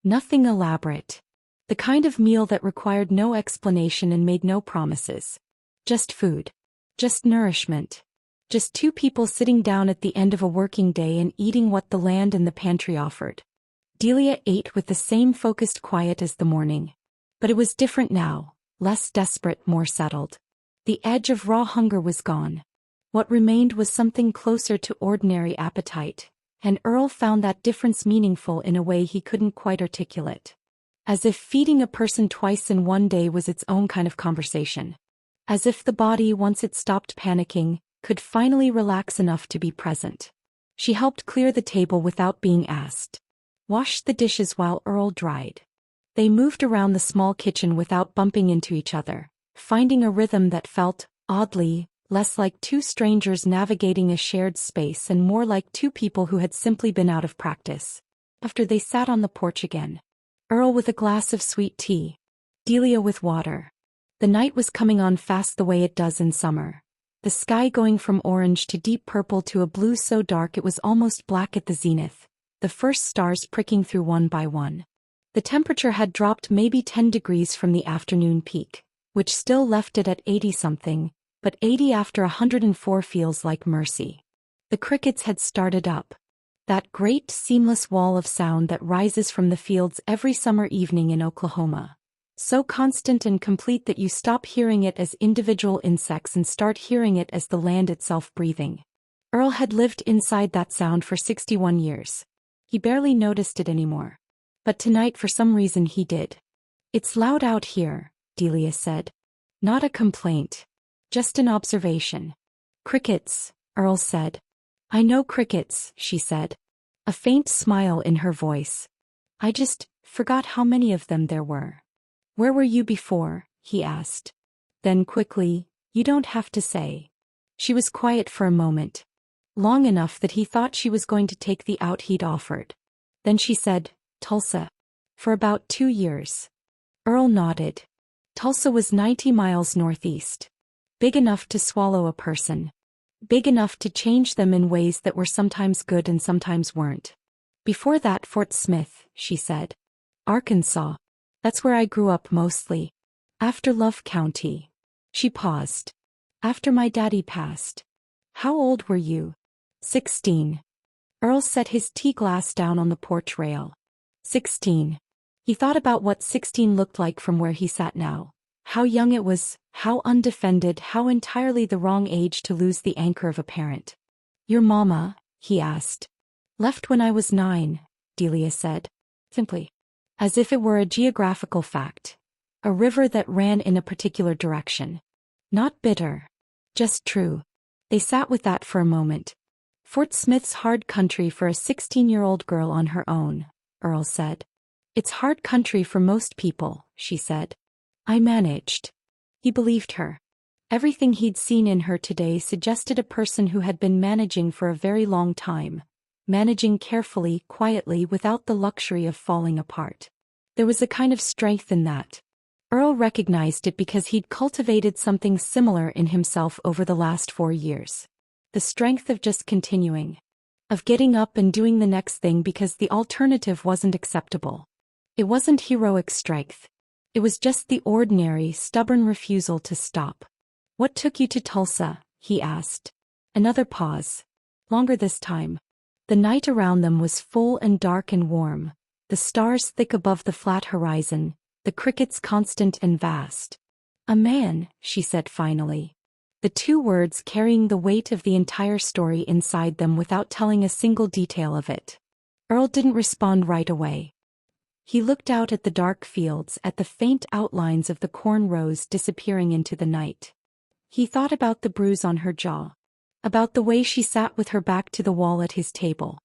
Nothing elaborate. The kind of meal that required no explanation and made no promises. Just food. Just nourishment. Just 2 people sitting down at the end of a working day and eating what the land and the pantry offered. Delia ate with the same focused quiet as the morning. But it was different now, less desperate, more settled. The edge of raw hunger was gone. What remained was something closer to ordinary appetite, and Earl found that difference meaningful in a way he couldn't quite articulate. As if feeding a person twice in one day was its own kind of conversation. As if the body, once it stopped panicking, could finally relax enough to be present. She helped clear the table without being asked. Washed the dishes while Earl dried. They moved around the small kitchen without bumping into each other, finding a rhythm that felt, oddly, less like two strangers navigating a shared space and more like two people who had simply been out of practice. After they sat on the porch again. Earl with a glass of sweet tea. Delia with water. The night was coming on fast the way it does in summer. The sky going from orange to deep purple to a blue so dark it was almost black at the zenith, the first stars pricking through one by one. The temperature had dropped maybe 10 degrees from the afternoon peak, which still left it at 80-something, but 80 after 104 feels like mercy. The crickets had started up. That great, seamless wall of sound that rises from the fields every summer evening in Oklahoma. So constant and complete that you stop hearing it as individual insects and start hearing it as the land itself breathing. Earl had lived inside that sound for 61 years. He barely noticed it anymore. But tonight for some reason he did. "It's loud out here," Delia said. "Not a complaint. Just an observation." "Crickets," Earl said. "I know crickets," she said. A faint smile in her voice. "I just forgot how many of them there were." "Where were you before?" he asked. Then quickly, "You don't have to say." She was quiet for a moment. Long enough that he thought she was going to take the out he'd offered. Then she said, "Tulsa. For about 2 years." Earl nodded. Tulsa was 90 miles northeast. Big enough to swallow a person. Big enough to change them in ways that were sometimes good and sometimes weren't. "Before that, Fort Smith," she said. "Arkansas. That's where I grew up mostly. After Love County." She paused. "After my daddy passed." "How old were you?" 16. Earl set his tea glass down on the porch rail. 16. He thought about what 16 looked like from where he sat now. How young it was, how undefended, how entirely the wrong age to lose the anchor of a parent. "Your mama?" he asked. "Left when I was 9, Delia said. Simply. As if it were a geographical fact. A river that ran in a particular direction. Not bitter. Just true. They sat with that for a moment. "Fort Smith's hard country for a 16-year-old girl on her own," Earl said. "It's hard country for most people," she said. "I managed." He believed her. Everything he'd seen in her today suggested a person who had been managing for a very long time. Managing carefully, quietly, without the luxury of falling apart. There was a kind of strength in that. Earl recognized it because he'd cultivated something similar in himself over the last 4 years. The strength of just continuing. Of getting up and doing the next thing because the alternative wasn't acceptable. It wasn't heroic strength. It was just the ordinary, stubborn refusal to stop. "What took you to Tulsa?" he asked. Another pause. Longer this time. The night around them was full and dark and warm, the stars thick above the flat horizon, the crickets constant and vast. "A man," she said finally. The 2 words carrying the weight of the entire story inside them without telling a single detail of it. Earl didn't respond right away. He looked out at the dark fields, at the faint outlines of the corn rows disappearing into the night. He thought about the bruise on her jaw. About the way she sat with her back to the wall at his table.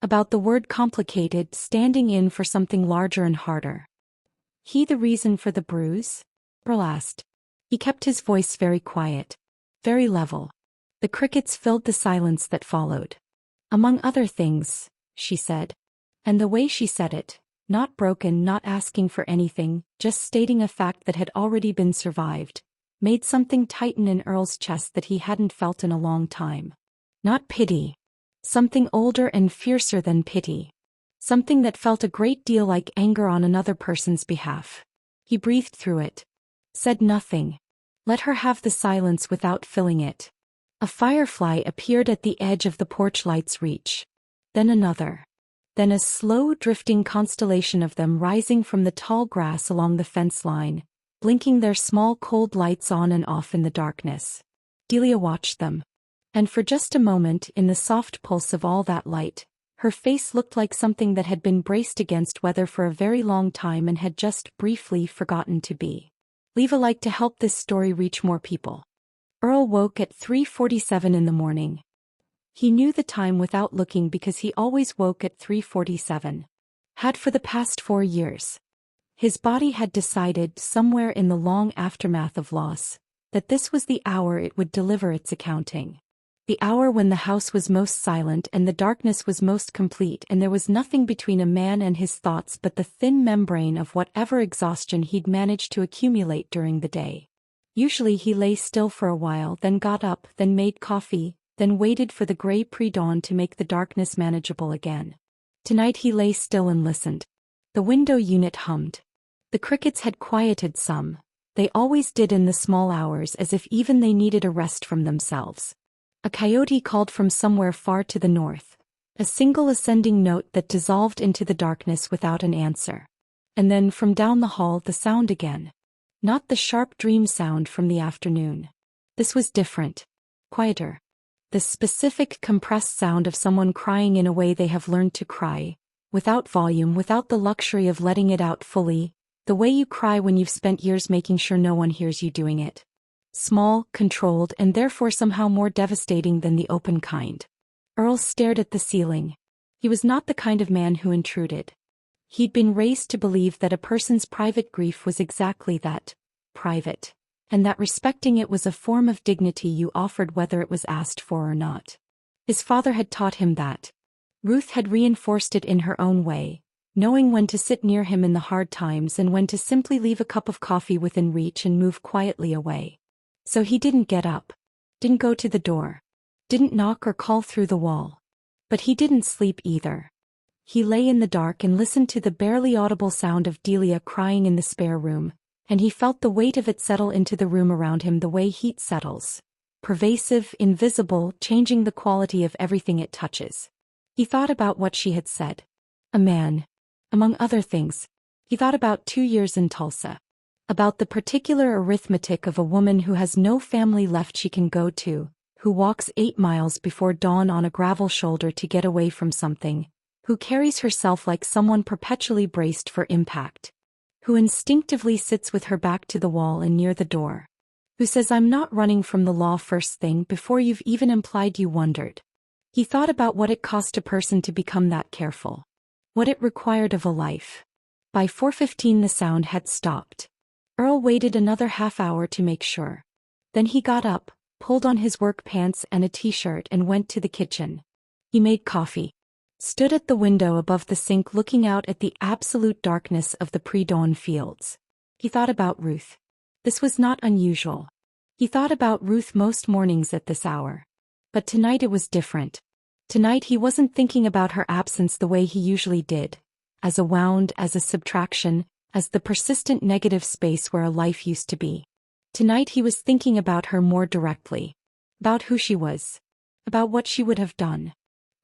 About the word complicated standing in for something larger and harder. "He the reason for the bruise?" Earl asked. He kept his voice very quiet. Very level. The crickets filled the silence that followed. "Among other things," she said. And the way she said it, not broken, not asking for anything, just stating a fact that had already been survived, made something tighten in Earl's chest that he hadn't felt in a long time. Not pity. Something older and fiercer than pity. Something that felt a great deal like anger on another person's behalf. He breathed through it. Said nothing. Let her have the silence without filling it. A firefly appeared at the edge of the porch light's reach. Then another. Then a slow drifting constellation of them rising from the tall grass along the fence line, blinking their small cold lights on and off in the darkness. Delia watched them. And for just a moment, in the soft pulse of all that light, her face looked like something that had been braced against weather for a very long time and had just briefly forgotten to be. Leave a like to help this story reach more people. Earl woke at 3:47 in the morning. He knew the time without looking because he always woke at 3:47. Had for the past 4 years. His body had decided, somewhere in the long aftermath of loss, that this was the hour it would deliver its accounting. The hour when the house was most silent and the darkness was most complete, and there was nothing between a man and his thoughts but the thin membrane of whatever exhaustion he'd managed to accumulate during the day. Usually he lay still for a while, then got up, then made coffee, then waited for the gray pre-dawn to make the darkness manageable again. Tonight he lay still and listened. The window unit hummed. The crickets had quieted some. They always did in the small hours, as if even they needed a rest from themselves. A coyote called from somewhere far to the north, a single ascending note that dissolved into the darkness without an answer. And then from down the hall the sound again. Not the sharp dream sound from the afternoon. This was different. Quieter. The specific compressed sound of someone crying in a way they have learned to cry, without volume, without the luxury of letting it out fully, the way you cry when you've spent years making sure no one hears you doing it. Small, controlled, and therefore somehow more devastating than the open kind. Earl stared at the ceiling. He was not the kind of man who intruded. He'd been raised to believe that a person's private grief was exactly that, private, and that respecting it was a form of dignity you offered whether it was asked for or not. His father had taught him that. Ruth had reinforced it in her own way, knowing when to sit near him in the hard times and when to simply leave a cup of coffee within reach and move quietly away. So he didn't get up, didn't go to the door, didn't knock or call through the wall. But he didn't sleep either. He lay in the dark and listened to the barely audible sound of Delia crying in the spare room, and he felt the weight of it settle into the room around him the way heat settles. Pervasive, invisible, changing the quality of everything it touches. He thought about what she had said. A man. Among other things. He thought about 2 years in Tulsa. About the particular arithmetic of a woman who has no family left she can go to, who walks 8 miles before dawn on a gravel shoulder to get away from something, who carries herself like someone perpetually braced for impact, who instinctively sits with her back to the wall and near the door, who says, "I'm not running from the law first thing before you've even implied you wondered." He thought about what it cost a person to become that careful, what it required of a life. By 4:15 the sound had stopped. Earl waited another half hour to make sure. Then he got up, pulled on his work pants and a t-shirt and went to the kitchen. He made coffee. Stood at the window above the sink looking out at the absolute darkness of the pre-dawn fields. He thought about Ruth. This was not unusual. He thought about Ruth most mornings at this hour. But tonight it was different. Tonight he wasn't thinking about her absence the way he usually did, as a wound, as a subtraction, as the persistent negative space where a life used to be. Tonight he was thinking about her more directly. About who she was. About what she would have done.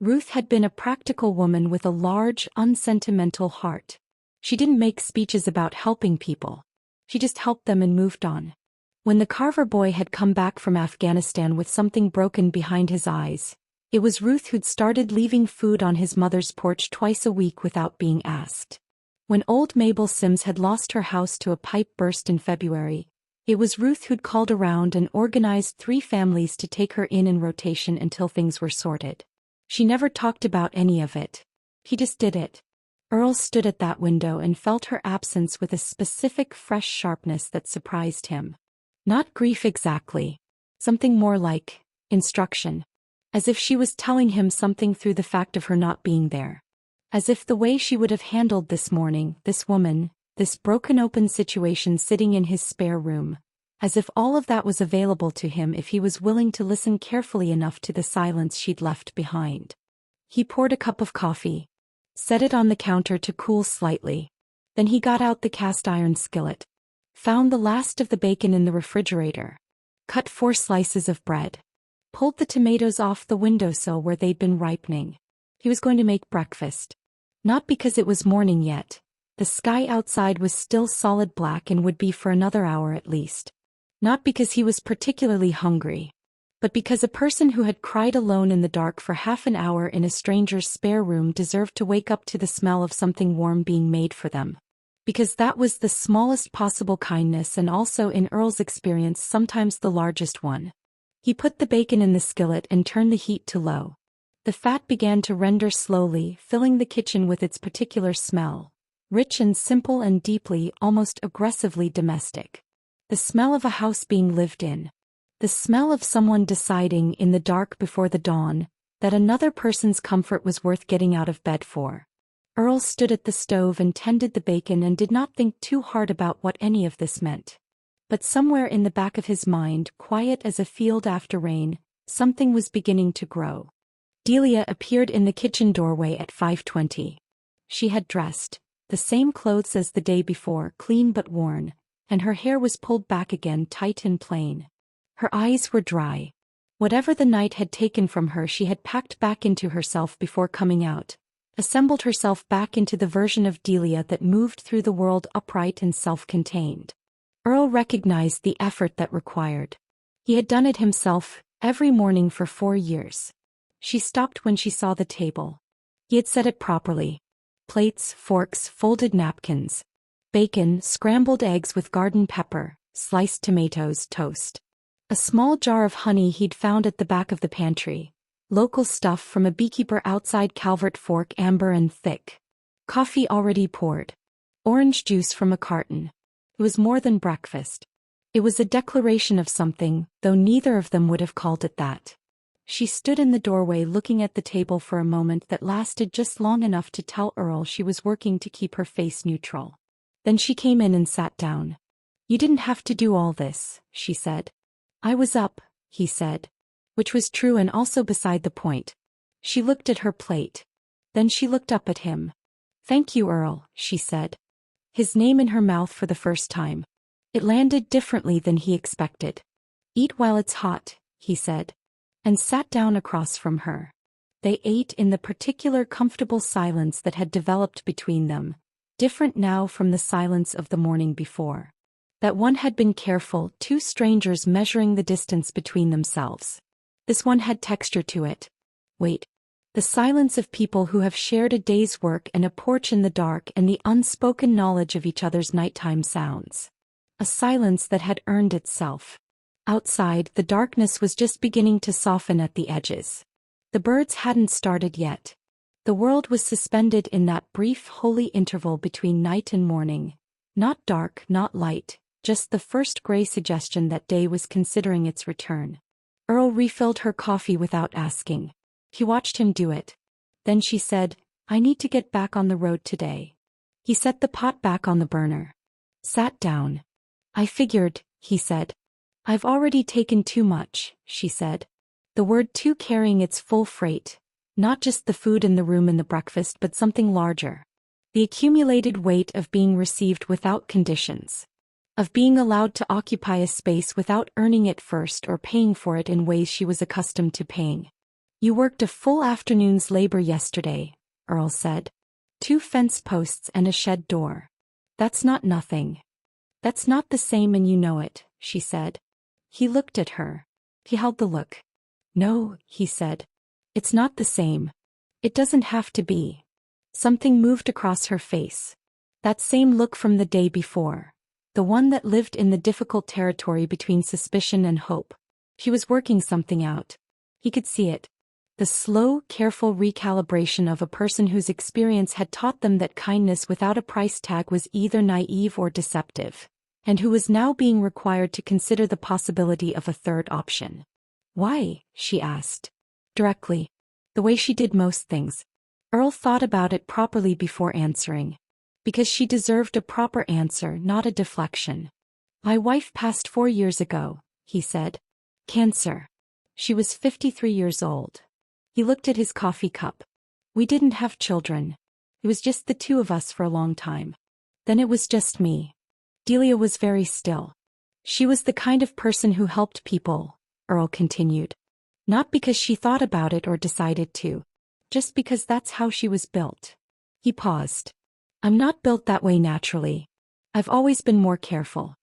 Ruth had been a practical woman with a large, unsentimental heart. She didn't make speeches about helping people. She just helped them and moved on. When the Carver boy had come back from Afghanistan with something broken behind his eyes, it was Ruth who'd started leaving food on his mother's porch twice a week without being asked. When old Mabel Sims had lost her house to a pipe burst in February, it was Ruth who'd called around and organized 3 families to take her in rotation until things were sorted. She never talked about any of it. He just did it. Earl stood at that window and felt her absence with a specific fresh sharpness that surprised him. Not grief exactly. Something more like instruction. As if she was telling him something through the fact of her not being there. As if the way she would have handled this morning, this woman, this broken open situation sitting in his spare room, as if all of that was available to him if he was willing to listen carefully enough to the silence she'd left behind. He poured a cup of coffee, set it on the counter to cool slightly. Then he got out the cast iron skillet, found the last of the bacon in the refrigerator, cut 4 slices of bread, pulled the tomatoes off the windowsill where they'd been ripening. He was going to make breakfast. Not because it was morning yet. The sky outside was still solid black and would be for another hour at least. Not because he was particularly hungry, but because a person who had cried alone in the dark for half an hour in a stranger's spare room deserved to wake up to the smell of something warm being made for them. Because that was the smallest possible kindness and also in Earl's experience sometimes the largest one. He put the bacon in the skillet and turned the heat to low. The fat began to render slowly, filling the kitchen with its particular smell. Rich and simple and deeply, almost aggressively domestic. The smell of a house being lived in. The smell of someone deciding in the dark before the dawn that another person's comfort was worth getting out of bed for. Earl stood at the stove and tended the bacon and did not think too hard about what any of this meant. But somewhere in the back of his mind, quiet as a field after rain, something was beginning to grow. Delia appeared in the kitchen doorway at 5:20. She had dressed, the same clothes as the day before, clean but worn, and her hair was pulled back again tight and plain. Her eyes were dry. Whatever the night had taken from her she had packed back into herself before coming out, assembled herself back into the version of Delia that moved through the world upright and self-contained. Earl recognized the effort that required. He had done it himself, every morning for 4 years. She stopped when she saw the table. He had set it properly. Plates, forks, folded napkins. Bacon, scrambled eggs with garden pepper, sliced tomatoes, toast. A small jar of honey he'd found at the back of the pantry. Local stuff from a beekeeper outside Calvert Fork, amber and thick. Coffee already poured. Orange juice from a carton. It was more than breakfast. It was a declaration of something, though neither of them would have called it that. She stood in the doorway looking at the table for a moment that lasted just long enough to tell Earl she was working to keep her face neutral. Then she came in and sat down. "You didn't have to do all this," she said. "I was up," he said. Which was true and also beside the point. She looked at her plate. Then she looked up at him. "Thank you, Earl," she said. His name in her mouth for the first time. It landed differently than he expected. "Eat while it's hot," he said. And sat down across from her. They ate in the particular comfortable silence that had developed between them, different now from the silence of the morning before. That one had been careful, two strangers measuring the distance between themselves. This one had texture to it. Wait. The silence of people who have shared a day's work and a porch in the dark and the unspoken knowledge of each other's nighttime sounds. A silence that had earned itself. Outside, the darkness was just beginning to soften at the edges. The birds hadn't started yet. The world was suspended in that brief, holy interval between night and morning. Not dark, not light, just the first gray suggestion that day was considering its return. Earl refilled her coffee without asking. He watched him do it. Then she said, "I need to get back on the road today." He set the pot back on the burner. Sat down. "I figured," he said. "I've already taken too much," she said. The word too carrying its full freight. Not just the food in the room and the breakfast but something larger. The accumulated weight of being received without conditions. Of being allowed to occupy a space without earning it first or paying for it in ways she was accustomed to paying. "You worked a full afternoon's labor yesterday," Earl said. 2 fence posts and a shed door. "That's not nothing." "That's not the same and you know it," she said. He looked at her. He held the look. "No," he said. "It's not the same. It doesn't have to be." Something moved across her face. That same look from the day before. The one that lived in the difficult territory between suspicion and hope. She was working something out. He could see it. The slow, careful recalibration of a person whose experience had taught them that kindness without a price tag was either naive or deceptive, and who was now being required to consider the possibility of a third option. "Why?" she asked. Directly. The way she did most things. Earl thought about it properly before answering. Because she deserved a proper answer, not a deflection. "My wife passed 4 years ago," he said. "Cancer. She was 53 years old." He looked at his coffee cup. "We didn't have children. It was just the 2 of us for a long time. Then it was just me." Delia was very still. "She was the kind of person who helped people," Earl continued. "Not because she thought about it or decided to. Just because that's how she was built." He paused. "I'm not built that way naturally. I've always been more careful.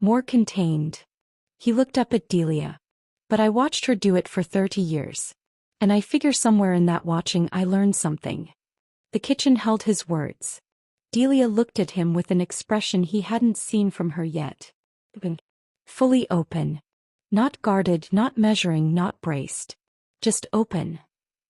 More contained." He looked up at Delia. "But I watched her do it for 30 years. And I figure somewhere in that watching I learned something." The kitchen held his words. Delia looked at him with an expression he hadn't seen from her yet. Fully open. Not guarded, not measuring, not braced. Just open.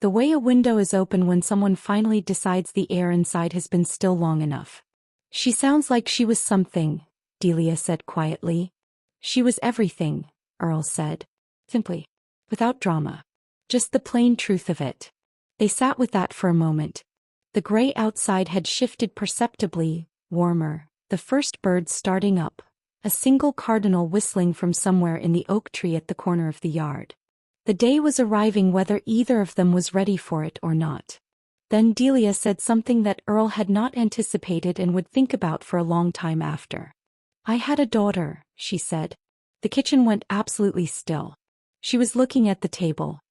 The way a window is open when someone finally decides the air inside has been still long enough. She sounds like she was something, Delia said quietly. She was everything, Earl said. Simply. Without drama. Just the plain truth of it. They sat with that for a moment. The gray outside had shifted perceptibly, warmer, the first birds starting up, a single cardinal whistling from somewhere in the oak tree at the corner of the yard. The day was arriving whether either of them was ready for it or not. Then Delia said something that Earl had not anticipated and would think about for a long time after. I had a daughter, she said. The kitchen went absolutely still. She was looking at the table.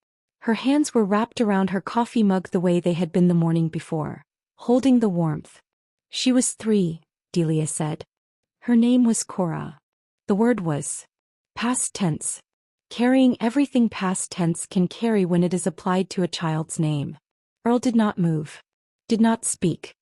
Her hands were wrapped around her coffee mug the way they had been the morning before, holding the warmth. She was 3, Delia said. Her name was Cora. The word was past tense. Carrying everything past tense can carry when it is applied to a child's name. Earl did not move. Did not speak.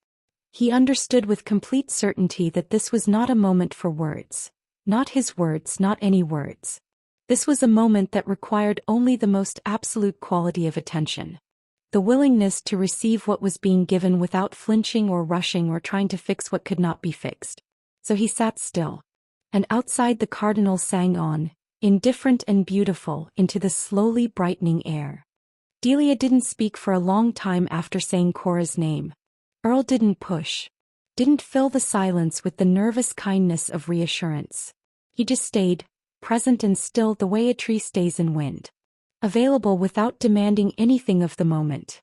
He understood with complete certainty that this was not a moment for words. Not his words, not any words. This was a moment that required only the most absolute quality of attention. The willingness to receive what was being given without flinching or rushing or trying to fix what could not be fixed. So he sat still. And outside the cardinal sang on, indifferent and beautiful, into the slowly brightening air. Delia didn't speak for a long time after saying Cora's name. Earl didn't push. Didn't fill the silence with the nervous kindness of reassurance. He just stayed, present and still the way a tree stays in wind. Available without demanding anything of the moment.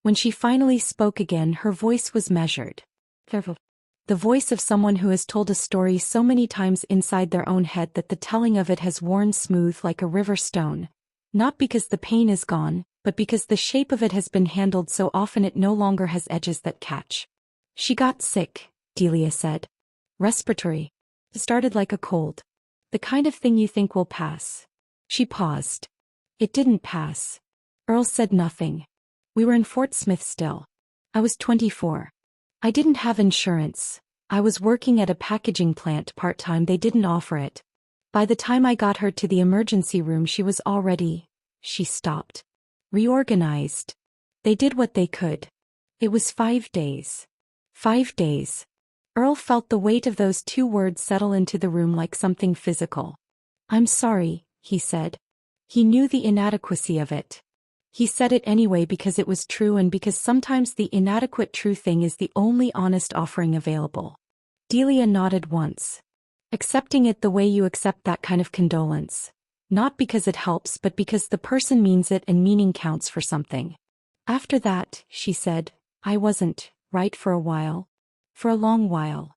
When she finally spoke again, her voice was measured. Careful. The voice of someone who has told a story so many times inside their own head that the telling of it has worn smooth like a river stone. Not because the pain is gone, but because the shape of it has been handled so often it no longer has edges that catch. She got sick, Delia said. Respiratory. It started like a cold. The kind of thing you think will pass. She paused. It didn't pass. Earl said nothing. We were in Fort Smith still. I was 24. I didn't have insurance. I was working at a packaging plant part-time. They didn't offer it. By the time I got her to the emergency room she was already... She stopped. Reorganized. They did what they could. It was 5 days. 5 days. Earl felt the weight of those 2 words settle into the room like something physical. I'm sorry, he said. He knew the inadequacy of it. He said it anyway because it was true and because sometimes the inadequate true thing is the only honest offering available. Delia nodded once. Accepting it the way you accept that kind of condolence. Not because it helps but because the person means it and meaning counts for something. After that, she said, I wasn't right for a while. For a long while.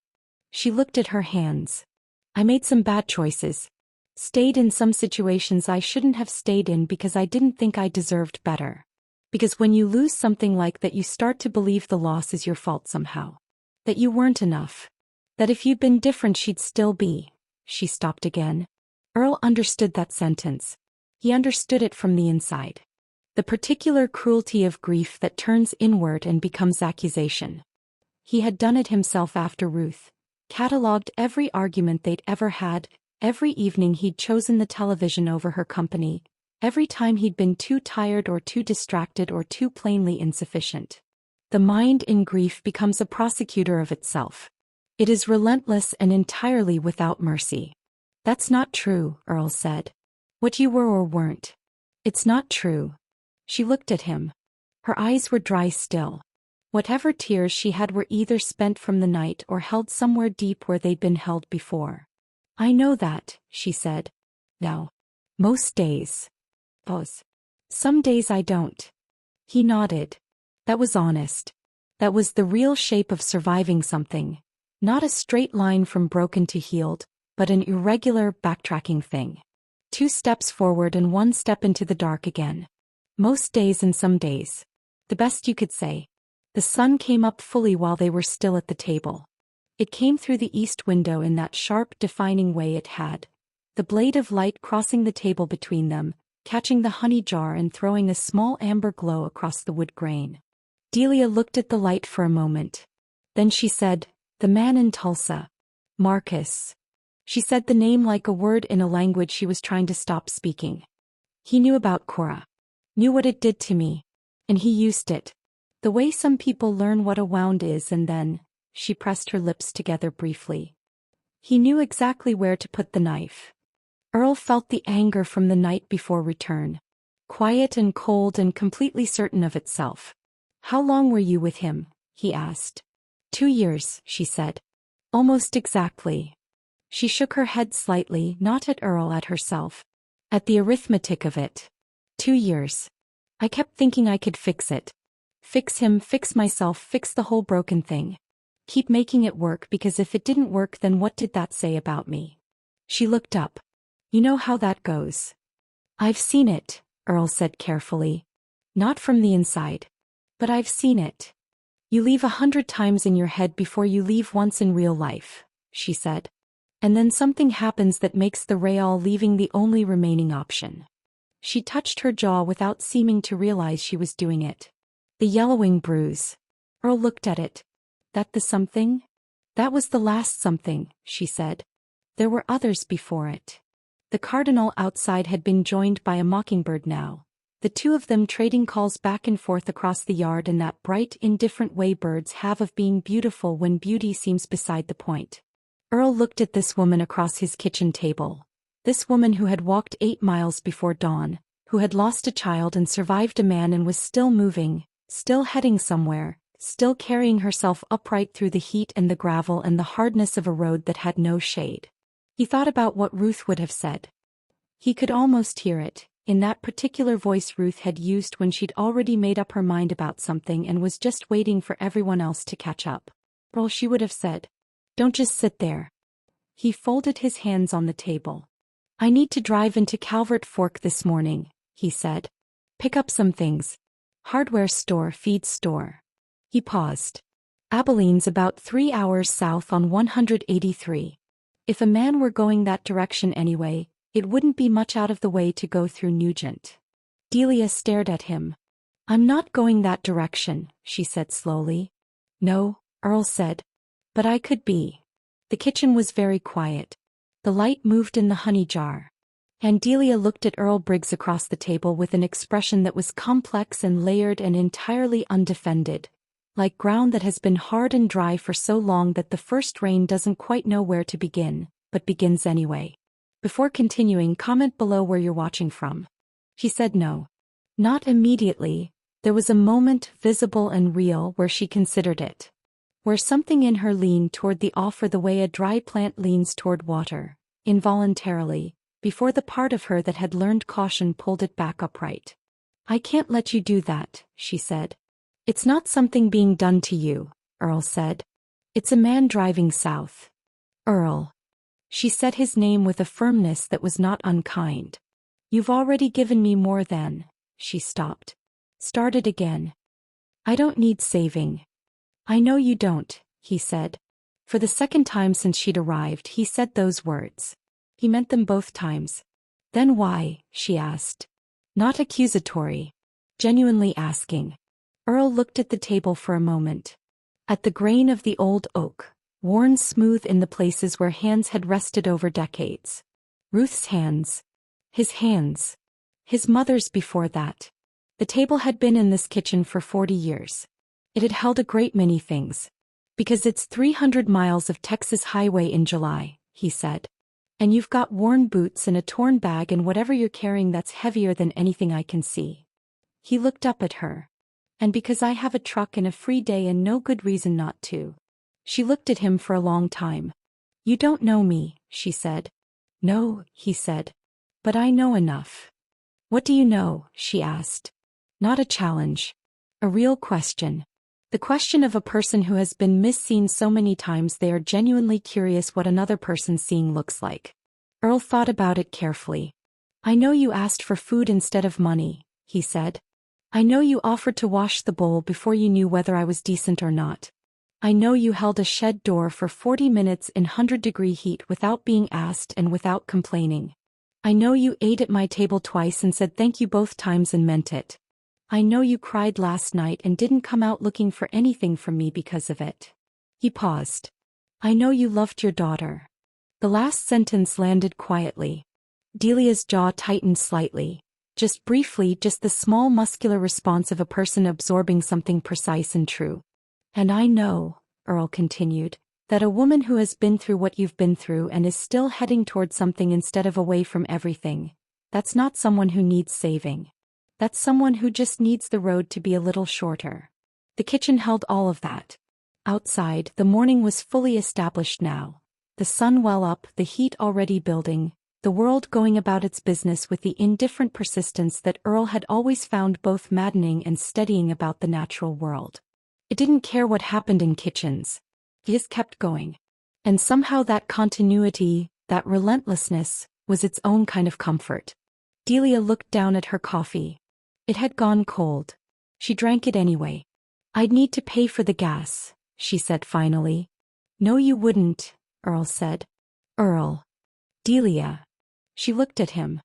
She looked at her hands. I made some bad choices. Stayed in some situations I shouldn't have stayed in because I didn't think I deserved better. Because when you lose something like that you start to believe the loss is your fault somehow. That you weren't enough. That if you'd been different she'd still be. She stopped again. Earl understood that sentence. He understood it from the inside. The particular cruelty of grief that turns inward and becomes accusation. He had done it himself after Ruth. Catalogued every argument they'd ever had, every evening he'd chosen the television over her company, every time he'd been too tired or too distracted or too plainly insufficient. The mind in grief becomes a prosecutor of itself. It is relentless and entirely without mercy. That's not true, Earl said. What you were or weren't. It's not true. She looked at him. Her eyes were dry still. Whatever tears she had were either spent from the night or held somewhere deep where they'd been held before. I know that, she said. No. Most days. Pause. Some days I don't. He nodded. That was honest. That was the real shape of surviving something. Not a straight line from broken to healed, but an irregular, backtracking thing. 2 steps forward and 1 step into the dark again. Most days and some days. The best you could say. The sun came up fully while they were still at the table. It came through the east window in that sharp, defining way it had. The blade of light crossing the table between them, catching the honey jar and throwing a small amber glow across the wood grain. Delia looked at the light for a moment. Then she said, The man in Tulsa. Marcus. She said the name like a word in a language she was trying to stop speaking. He knew about Cora. Knew what it did to me. And he used it. The way some people learn what a wound is and then, she pressed her lips together briefly. He knew exactly where to put the knife. Earl felt the anger from the night before return. Quiet and cold and completely certain of itself. How long were you with him? He asked. 2 years, she said. Almost exactly. She shook her head slightly, not at Earl, at herself. At the arithmetic of it. 2 years. I kept thinking I could fix it. Fix him, fix myself, fix the whole broken thing. Keep making it work, because if it didn't work, then what did that say about me? She looked up. You know how that goes. I've seen it, Earl said carefully. Not from the inside. But I've seen it. You leave 100 times in your head before you leave once in real life, she said. And then something happens that makes the real leaving the only remaining option. She touched her jaw without seeming to realize she was doing it. The yellowing bruise. Earl looked at it. That the something? That was the last something, she said. There were others before it. The cardinal outside had been joined by a mockingbird now. The two of them trading calls back and forth across the yard in that bright, indifferent way birds have of being beautiful when beauty seems beside the point. Earl looked at this woman across his kitchen table. This woman who had walked 8 miles before dawn, who had lost a child and survived a man and was still moving, still heading somewhere, still carrying herself upright through the heat and the gravel and the hardness of a road that had no shade. He thought about what Ruth would have said. He could almost hear it. In that particular voice Ruth had used when she'd already made up her mind about something and was just waiting for everyone else to catch up. Well, she would have said, "Don't just sit there." He folded his hands on the table. "I need to drive into Calvert Fork this morning," he said. "Pick up some things. Hardware store, feed store." He paused. Abilene's about 3 hours south on 183. If a man were going that direction anyway, it wouldn't be much out of the way to go through Nugent. Delia stared at him. "I'm not going that direction," she said slowly. "No," Earl said. "But I could be." The kitchen was very quiet. The light moved in the honey jar. And Delia looked at Earl Briggs across the table with an expression that was complex and layered and entirely undefended, like ground that has been hard and dry for so long that the first rain doesn't quite know where to begin, but begins anyway. Before continuing, comment below where you're watching from. She said no. Not immediately. There was a moment, visible and real, where she considered it. Where something in her leaned toward the offer the way a dry plant leans toward water, involuntarily, before the part of her that had learned caution pulled it back upright. "I can't let you do that," she said. "It's not something being done to you," Earl said. "It's a man driving south." "Earl." She said his name with a firmness that was not unkind. "You've already given me more than." She stopped. Started again. "I don't need saving." "I know you don't," he said. For the second time since she'd arrived, he said those words. He meant them both times. "Then why?" she asked. Not accusatory. Genuinely asking. Earl looked at the table for a moment. At the grain of the old oak, worn smooth in the places where hands had rested over decades. Ruth's hands. His hands. His mother's before that. The table had been in this kitchen for 40 years. It had held a great many things. "Because it's 300 miles of Texas highway in July," he said. "And you've got worn boots and a torn bag and whatever you're carrying that's heavier than anything I can see." He looked up at her. "And because I have a truck and a free day and no good reason not to." She looked at him for a long time. "You don't know me," she said. "No," he said. "But I know enough." "What do you know?" she asked. Not a challenge. A real question. The question of a person who has been misseen so many times they are genuinely curious what another person's seeing looks like. Earl thought about it carefully. "I know you asked for food instead of money," he said. "I know you offered to wash the bowl before you knew whether I was decent or not. I know you held a shed door for 40 minutes in 100-degree heat without being asked and without complaining. I know you ate at my table twice and said thank you both times and meant it. I know you cried last night and didn't come out looking for anything from me because of it." He paused. I know you loved your daughter. The last sentence landed quietly. Delia's jaw tightened slightly. Just briefly, just the small muscular response of a person absorbing something precise and true. And I know, Earl continued, that a woman who has been through what you've been through and is still heading toward something instead of away from everything, that's not someone who needs saving. That's someone who just needs the road to be a little shorter. The kitchen held all of that. Outside, the morning was fully established now. The sun well up, the heat already building, the world going about its business with the indifferent persistence that Earl had always found both maddening and steadying about the natural world. It didn't care what happened in kitchens. It just kept going. And somehow that continuity, that relentlessness, was its own kind of comfort. Delia looked down at her coffee. It had gone cold. She drank it anyway. I'd need to pay for the gas, she said finally. No, you wouldn't, Earl said. Earl. Delia. She looked at him.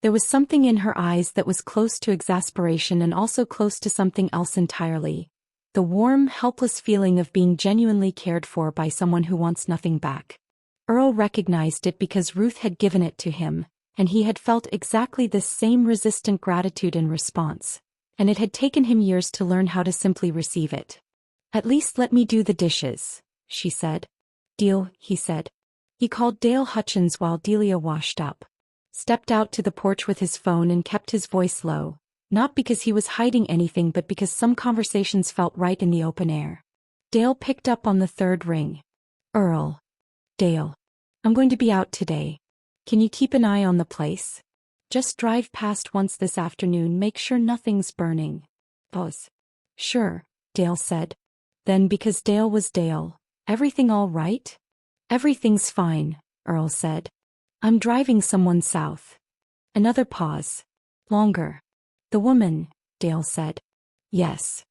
There was something in her eyes that was close to exasperation and also close to something else entirely. The warm, helpless feeling of being genuinely cared for by someone who wants nothing back. Earl recognized it because Ruth had given it to him, and he had felt exactly this same resistant gratitude in response, and it had taken him years to learn how to simply receive it. At least let me do the dishes, she said. Deal, he said. He called Dale Hutchins while Delia washed up. Stepped out to the porch with his phone and kept his voice low, not because he was hiding anything but because some conversations felt right in the open air. Dale picked up on the third ring. Earl. Dale. I'm going to be out today. Can you keep an eye on the place? Just drive past once this afternoon, make sure nothing's burning. Pause. Sure, Dale said. Then because Dale was Dale, everything all right? Everything's fine, Earl said. I'm driving someone south. Another pause. Longer. The woman, Dale said. Yes.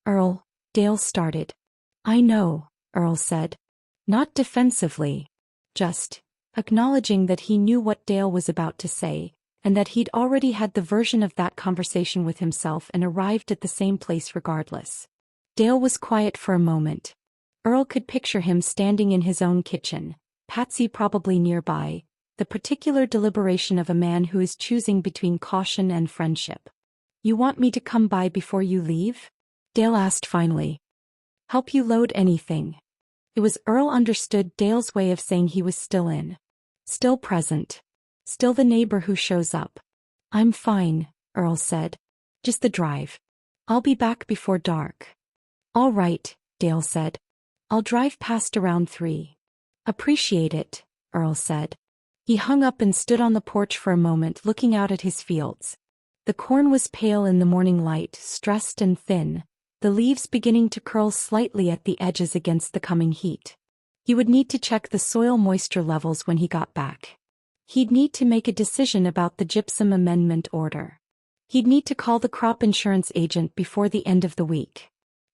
Earl, Dale started. I know, Earl said. Not defensively. Just acknowledging that he knew what Dale was about to say, and that he'd already had the version of that conversation with himself and arrived at the same place regardless. Dale was quiet for a moment. Earl could picture him standing in his own kitchen, Patsy probably nearby, the particular deliberation of a man who is choosing between caution and friendship. You want me to come by before you leave? Dale asked finally. Help you load anything. It was Earl understood Dale's way of saying he was still in. Still present. Still the neighbor who shows up. I'm fine, Earl said. Just the drive. I'll be back before dark. All right, Dale said. I'll drive past around 3. Appreciate it, Earl said. He hung up and stood on the porch for a moment looking out at his fields. The corn was pale in the morning light, stressed and thin, the leaves beginning to curl slightly at the edges against the coming heat. He would need to check the soil moisture levels when he got back. He'd need to make a decision about the gypsum amendment order. He'd need to call the crop insurance agent before the end of the week.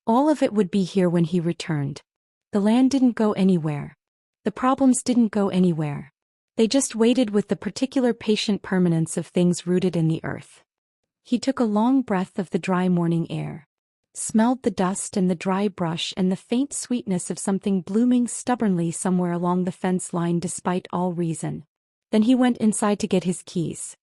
All of it would be here when he returned. The land didn't go anywhere. The problems didn't go anywhere. They just waited with the particular patient permanence of things rooted in the earth. He took a long breath of the dry morning air. Smelled the dust and the dry brush and the faint sweetness of something blooming stubbornly somewhere along the fence line despite all reason. Then he went inside to get his keys.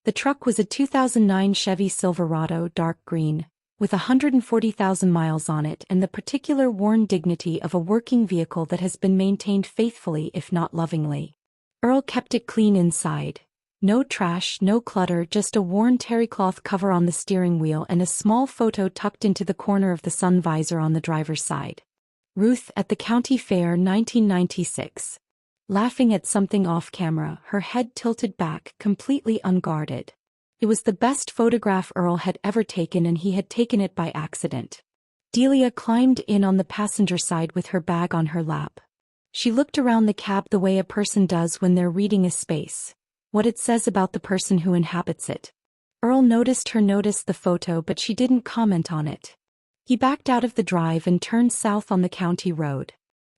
The truck was a 2009 Chevy Silverado dark green, with 140,000 miles on it and the particular worn dignity of a working vehicle that has been maintained faithfully if not lovingly. Earl kept it clean inside. No trash, no clutter, just a worn terrycloth cover on the steering wheel and a small photo tucked into the corner of the sun visor on the driver's side. Ruth at the county fair 1996. Laughing at something off camera, her head tilted back, completely unguarded. It was the best photograph Earl had ever taken and he had taken it by accident. Delia climbed in on the passenger side with her bag on her lap. She looked around the cab the way a person does when they're reading a space. What it says about the person who inhabits it. Earl noticed her notice the photo but she didn't comment on it. He backed out of the drive and turned south on the county road.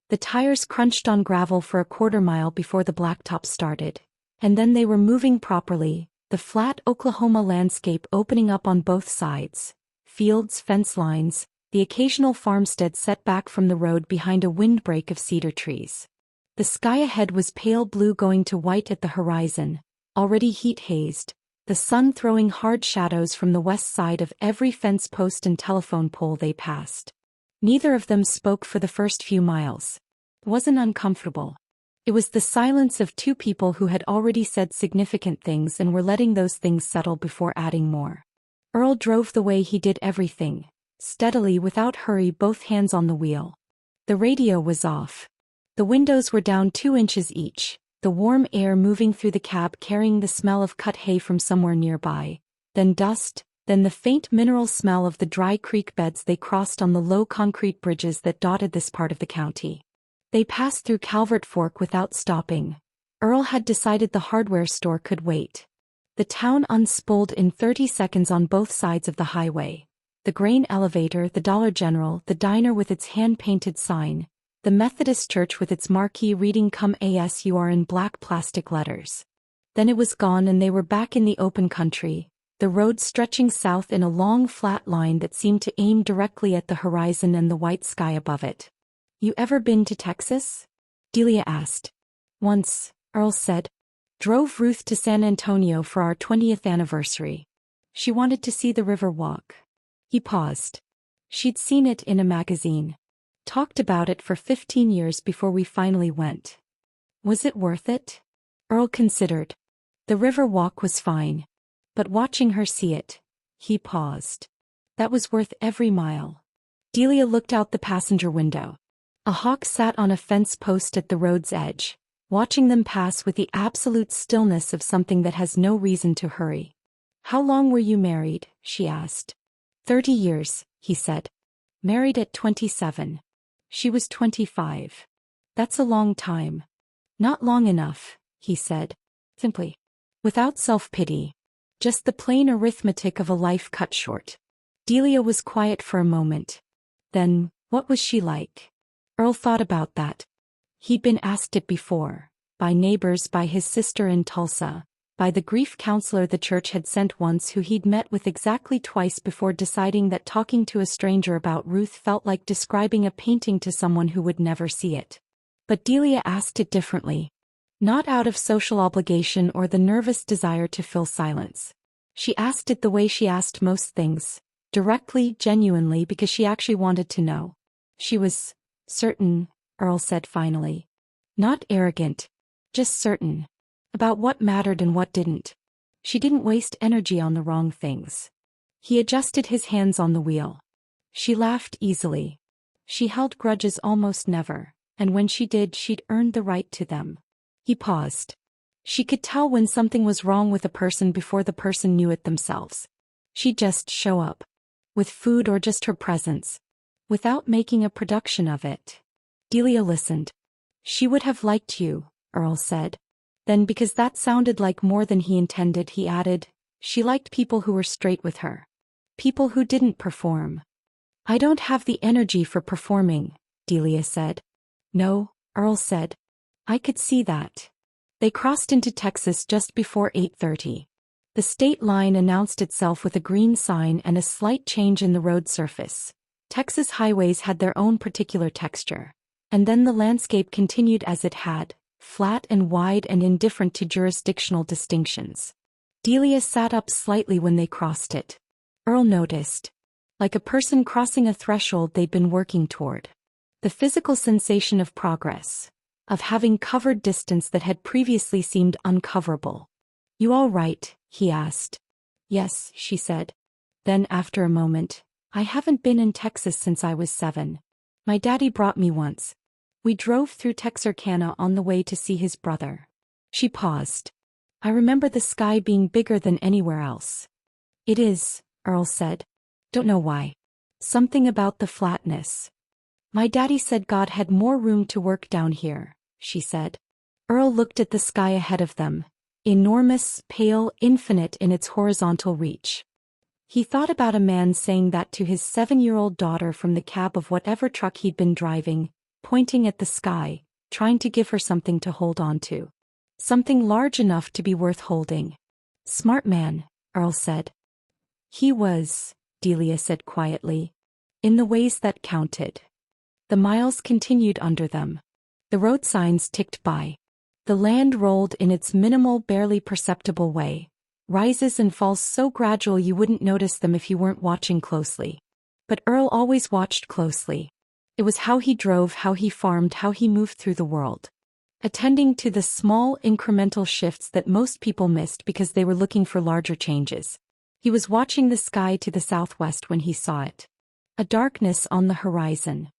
The tires crunched on gravel for a quarter mile before the blacktop started, and then they were moving properly, the flat Oklahoma landscape opening up on both sides, fields, fence lines, the occasional farmstead set back from the road behind a windbreak of cedar trees. The sky ahead was pale blue going to white at the horizon, already heat-hazed, the sun throwing hard shadows from the west side of every fence post and telephone pole they passed. Neither of them spoke for the first few miles. It wasn't uncomfortable. It was the silence of two people who had already said significant things and were letting those things settle before adding more. Earl drove the way he did everything, steadily without hurry, both hands on the wheel. The radio was off. The windows were down 2 inches each, the warm air moving through the cab carrying the smell of cut hay from somewhere nearby, then dust, then the faint mineral smell of the dry creek beds they crossed on the low concrete bridges that dotted this part of the county. They passed through Calvert Fork without stopping. Earl had decided the hardware store could wait. The town unspooled in 30 seconds on both sides of the highway. The grain elevator, the Dollar General, the diner with its hand-painted sign, the Methodist church with its marquee reading "Come ASUR" in black plastic letters. Then it was gone and they were back in the open country, the road stretching south in a long flat line that seemed to aim directly at the horizon and the white sky above it. "You ever been to Texas?" Delia asked. "Once," Earl said. "Drove Ruth to San Antonio for our 20th anniversary. She wanted to see the river walk." He paused. "She'd seen it in a magazine. Talked about it for 15 years before we finally went." "Was it worth it?" Earl considered. The river walk was fine. But watching her see it, he paused. That was worth every mile. Delia looked out the passenger window. A hawk sat on a fence post at the road's edge, watching them pass with the absolute stillness of something that has no reason to hurry. "How long were you married?" she asked. 30 years, he said. "Married at 27. She was 25. "That's a long time." "Not long enough," he said. Simply. Without self-pity. Just the plain arithmetic of a life cut short. Delia was quiet for a moment. Then, what was she like? Earl thought about that. He'd been asked it before. By neighbors, by his sister in Tulsa, by the grief counselor the church had sent once who he'd met with exactly twice before deciding that talking to a stranger about Ruth felt like describing a painting to someone who would never see it. But Delia asked it differently. Not out of social obligation or the nervous desire to fill silence. She asked it the way she asked most things, directly, genuinely, because she actually wanted to know. She was certain, Earl said finally. Not arrogant. Just certain. About what mattered and what didn't. She didn't waste energy on the wrong things. He adjusted his hands on the wheel. She laughed easily. She held grudges almost never, and when she did, she'd earned the right to them. He paused. She could tell when something was wrong with a person before the person knew it themselves. She'd just show up. With food or just her presence. Without making a production of it. Delia listened. "She would have liked you," Earl said. Then, because that sounded like more than he intended, he added, "She liked people who were straight with her. People who didn't perform." "I don't have the energy for performing," Delia said. "No," Earl said. "I could see that." They crossed into Texas just before 8:30. The state line announced itself with a green sign and a slight change in the road surface. Texas highways had their own particular texture. And then the landscape continued as it had, flat and wide and indifferent to jurisdictional distinctions. Delia sat up slightly when they crossed it. Earl noticed. Like a person crossing a threshold they'd been working toward. The physical sensation of progress. Of having covered distance that had previously seemed uncoverable. "You all right?" he asked. "Yes," she said. Then after a moment, "I haven't been in Texas since I was 7. My daddy brought me once. We drove through Texarkana on the way to see his brother." She paused. "I remember the sky being bigger than anywhere else." "It is," Earl said. "Don't know why. Something about the flatness." "My daddy said God had more room to work down here," she said. Earl looked at the sky ahead of them. Enormous, pale, infinite in its horizontal reach. He thought about a man saying that to his 7-year-old daughter from the cab of whatever truck he'd been driving, pointing at the sky, trying to give her something to hold on to. Something large enough to be worth holding. "Smart man," Earl said. "He was," Delia said quietly. in the ways that counted. The miles continued under them. The road signs ticked by. The land rolled in its minimal, barely perceptible way, rises and falls so gradual you wouldn't notice them if you weren't watching closely. But Earl always watched closely. It was how he drove, how he farmed, how he moved through the world. Attending to the small, incremental shifts that most people missed because they were looking for larger changes. He was watching the sky to the southwest when he saw it. A darkness on the horizon.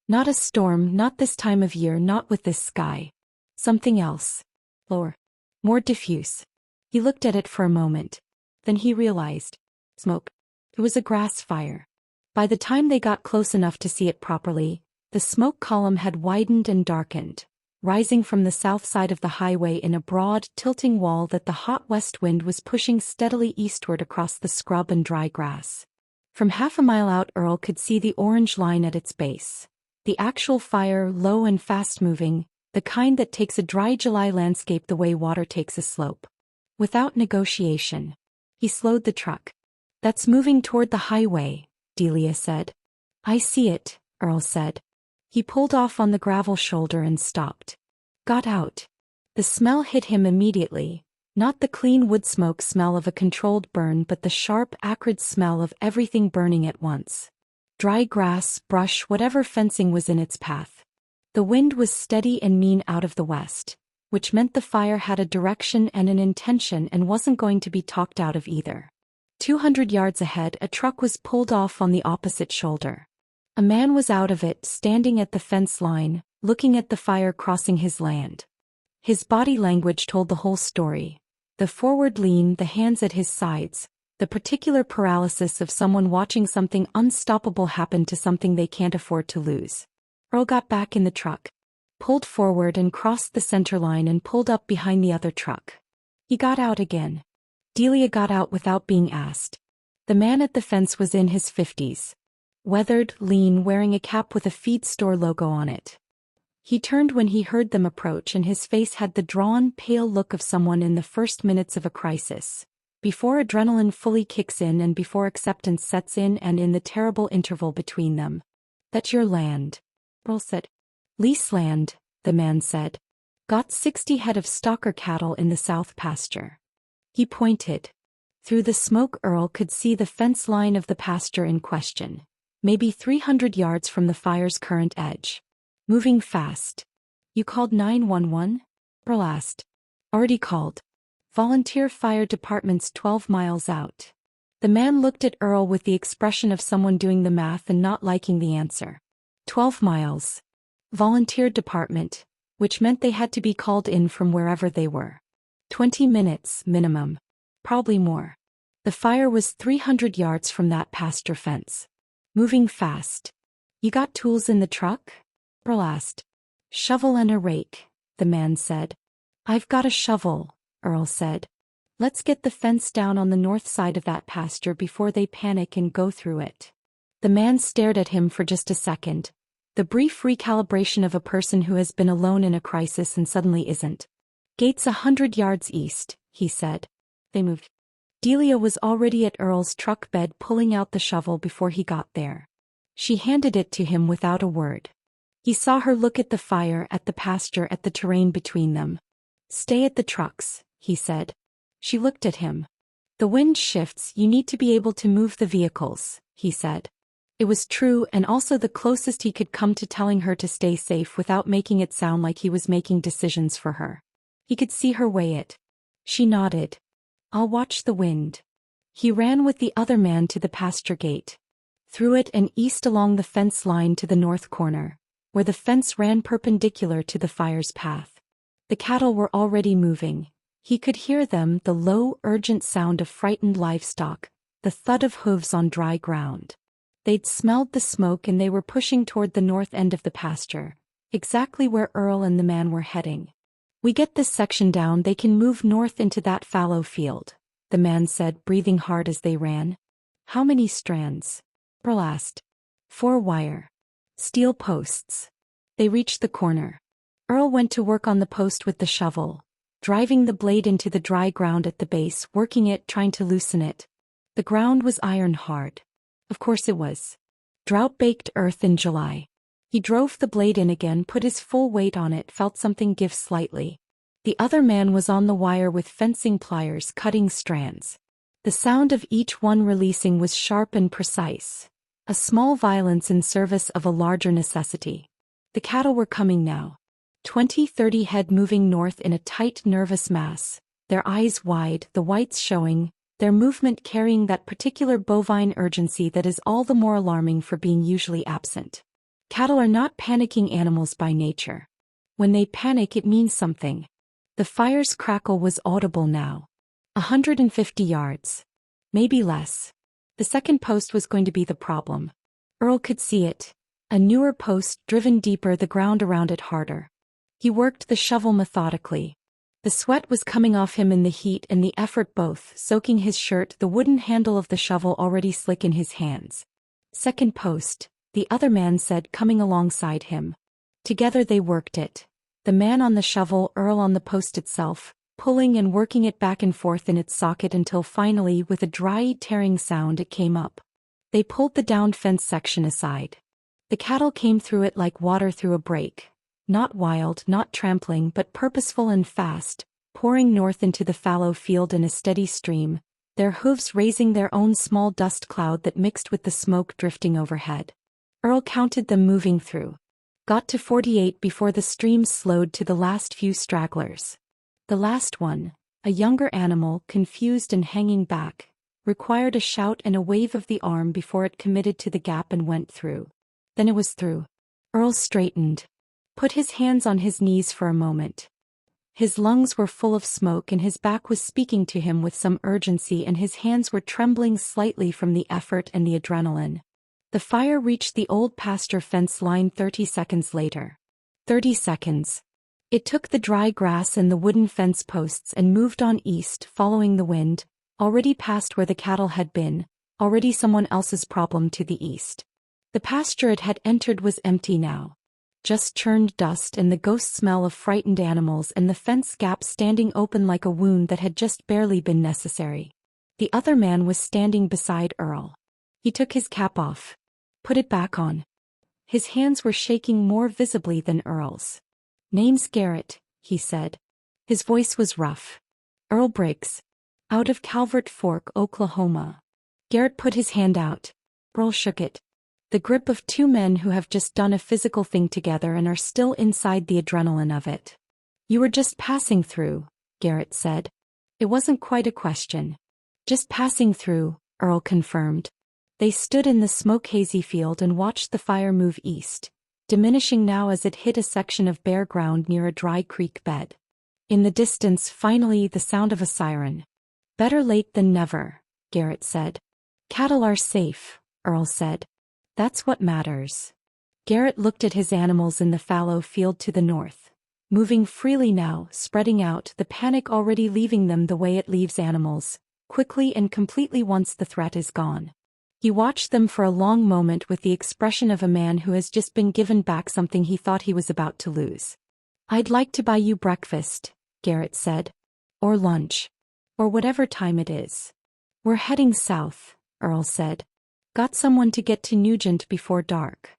Not a storm, not this time of year, not with this sky. Something else. Lower. More diffuse. He looked at it for a moment. Then he realized. Smoke. It was a grass fire. By the time they got close enough to see it properly, the smoke column had widened and darkened, rising from the south side of the highway in a broad, tilting wall that the hot west wind was pushing steadily eastward across the scrub and dry grass. From half a mile out, Earl could see the orange line at its base. The actual fire, low and fast-moving, the kind that takes a dry July landscape the way water takes a slope. Without negotiation. He slowed the truck. That's moving toward the highway, Delia said. I see it, Earl said. He pulled off on the gravel shoulder and stopped. Got out. The smell hit him immediately, not the clean wood smoke smell of a controlled burn but the sharp, acrid smell of everything burning at once. Dry grass, brush, whatever fencing was in its path. The wind was steady and mean out of the west, which meant the fire had a direction and an intention and wasn't going to be talked out of either. 200 yards ahead, a truck was pulled off on the opposite shoulder. A man was out of it, standing at the fence line, looking at the fire crossing his land. His body language told the whole story. The forward lean, the hands at his sides, the particular paralysis of someone watching something unstoppable happen to something they can't afford to lose. Earl got back in the truck, pulled forward and crossed the center line and pulled up behind the other truck. He got out again. Delia got out without being asked. The man at the fence was in his 50s. Weathered, lean, wearing a cap with a feed store logo on it. He turned when he heard them approach and his face had the drawn, pale look of someone in the first minutes of a crisis. Before adrenaline fully kicks in and before acceptance sets in and in the terrible interval between them. That's your land, Earl said. Lease land, the man said. Got 60 head of stocker cattle in the south pasture. He pointed. Through the smoke Earl could see the fence line of the pasture in question, maybe 300 yards from the fire's current edge. Moving fast. You called 911? Earl asked. Already called. Volunteer fire department's 12 miles out. The man looked at Earl with the expression of someone doing the math and not liking the answer. 12 miles. Volunteer department, which meant they had to be called in from wherever they were. 20 minutes, minimum. Probably more. The fire was 300 yards from that pasture fence. Moving fast. You got tools in the truck? Earl asked. Shovel and a rake, the man said. I've got a shovel, Earl said. Let's get the fence down on the north side of that pasture before they panic and go through it. The man stared at him for just a second. The brief recalibration of a person who has been alone in a crisis and suddenly isn't. Gate's 100 yards east, he said. They moved. Delia was already at Earl's truck bed pulling out the shovel before he got there. She handed it to him without a word. He saw her look at the fire, at the pasture, at the terrain between them. Stay at the trucks, he said. She looked at him. The wind shifts, you need to be able to move the vehicles, he said. It was true and also the closest he could come to telling her to stay safe without making it sound like he was making decisions for her. He could see her weigh it. She nodded. I'll watch the wind. He ran with the other man to the pasture gate. Through it and east along the fence line to the north corner, where the fence ran perpendicular to the fire's path. The cattle were already moving. He could hear them, the low, urgent sound of frightened livestock, the thud of hooves on dry ground. They'd smelled the smoke and they were pushing toward the north end of the pasture, exactly where Earl and the man were heading. We get this section down, they can move north into that fallow field, the man said, breathing hard as they ran. How many strands? Earl asked. 4 wire. Steel posts. They reached the corner. Earl went to work on the post with the shovel, driving the blade into the dry ground at the base, working it, trying to loosen it. The ground was iron hard. Of course it was. Drought-baked earth in July. He drove the blade in again, put his full weight on it, felt something give slightly. The other man was on the wire with fencing pliers cutting strands. The sound of each one releasing was sharp and precise, a small violence in service of a larger necessity. The cattle were coming now. 20-30 head moving north in a tight nervous mass, their eyes wide, the whites showing, their movement carrying that particular bovine urgency that is all the more alarming for being usually absent. Cattle are not panicking animals by nature. When they panic, it means something. The fire's crackle was audible now. 150 yards. Maybe less. The second post was going to be the problem. Earl could see it. A newer post driven deeper, the ground around it harder. He worked the shovel methodically. The sweat was coming off him in the heat and the effort, both soaking his shirt, the wooden handle of the shovel already slick in his hands. Second post, the other man said, coming alongside him. Together they worked it. The man on the shovel, Earl on the post itself, pulling and working it back and forth in its socket until finally, with a dry, tearing sound, it came up. They pulled the downed fence section aside. The cattle came through it like water through a break. Not wild, not trampling, but purposeful and fast, pouring north into the fallow field in a steady stream, their hooves raising their own small dust cloud that mixed with the smoke drifting overhead. Earl counted them moving through. Got to 48 before the stream slowed to the last few stragglers. The last one, a younger animal, confused and hanging back, required a shout and a wave of the arm before it committed to the gap and went through. Then it was through. Earl straightened. Put his hands on his knees for a moment. His lungs were full of smoke and his back was speaking to him with some urgency and his hands were trembling slightly from the effort and the adrenaline. The fire reached the old pasture fence line 30 seconds later. 30 seconds. It took the dry grass and the wooden fence posts and moved on east, following the wind, already past where the cattle had been, already someone else's problem to the east. The pasture it had entered was empty now. Just churned dust and the ghost smell of frightened animals and the fence gap standing open like a wound that had just barely been necessary. The other man was standing beside Earl. He took his cap off. Put it back on. His hands were shaking more visibly than Earl's. "Name's Garrett," he said. His voice was rough. "Earl Briggs. Out of Calvert Fork, Oklahoma." Garrett put his hand out. Earl shook it. The grip of two men who have just done a physical thing together and are still inside the adrenaline of it. "You were just passing through," Garrett said. It wasn't quite a question. "Just passing through," Earl confirmed. They stood in the smoke-hazy field and watched the fire move east, diminishing now as it hit a section of bare ground near a dry creek bed. In the distance, finally, the sound of a siren. "Better late than never," Garrett said. "Cattle are safe," Earl said. "That's what matters." Garrett looked at his animals in the fallow field to the north, moving freely now, spreading out, the panic already leaving them the way it leaves animals, quickly and completely once the threat is gone. He watched them for a long moment with the expression of a man who has just been given back something he thought he was about to lose. "I'd like to buy you breakfast," Garrett said. "Or lunch. Or whatever time it is." "We're heading south," Earl said. "Got someone to get to Nugent before dark."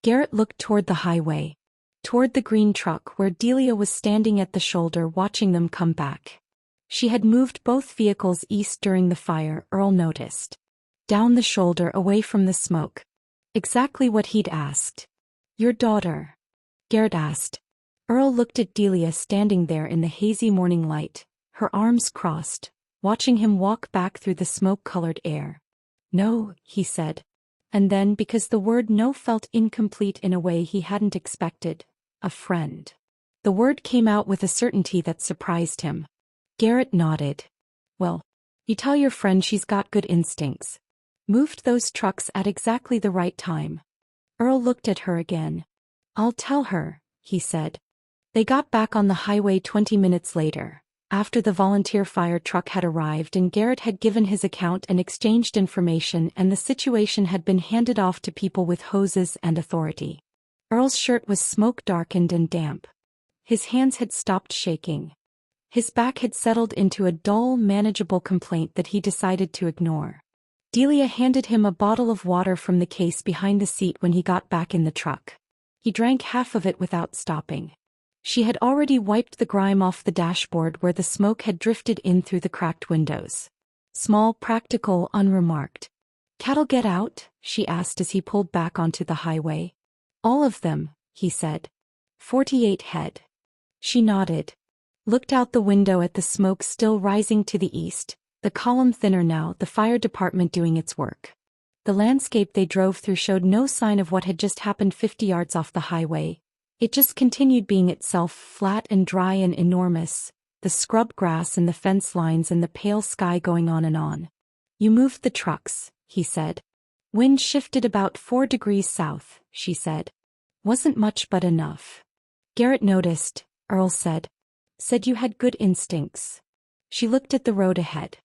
Garrett looked toward the highway. Toward the green truck where Delia was standing at the shoulder watching them come back. She had moved both vehicles east during the fire, Earl noticed. Down the shoulder away from the smoke. Exactly what he'd asked. "Your daughter?" Garrett asked. Earl looked at Delia standing there in the hazy morning light, her arms crossed, watching him walk back through the smoke-colored air. "No," he said. And then, because the word no felt incomplete in a way he hadn't expected, "a friend." The word came out with a certainty that surprised him. Garrett nodded. "Well, you tell your friend she's got good instincts. Moved those trucks at exactly the right time." Earl looked at her again. "I'll tell her," he said. They got back on the highway 20 minutes later, after the volunteer fire truck had arrived and Garrett had given his account and exchanged information and the situation had been handed off to people with hoses and authority. Earl's shirt was smoke-darkened and damp. His hands had stopped shaking. His back had settled into a dull, manageable complaint that he decided to ignore. Delia handed him a bottle of water from the case behind the seat when he got back in the truck. He drank half of it without stopping. She had already wiped the grime off the dashboard where the smoke had drifted in through the cracked windows. Small, practical, unremarked. "Cattle get out?" she asked as he pulled back onto the highway. "All of them," he said. 48 head. She nodded. Looked out the window at the smoke still rising to the east, the column thinner now, the fire department doing its work. The landscape they drove through showed no sign of what had just happened 50 yards off the highway. It just continued being itself, flat and dry and enormous, the scrub grass and the fence lines and the pale sky going on and on. "You moved the trucks," he said. "Wind shifted about 4 degrees south," she said. "Wasn't much but enough." "Garrett noticed," Earl said. "Said you had good instincts." She looked at the road ahead.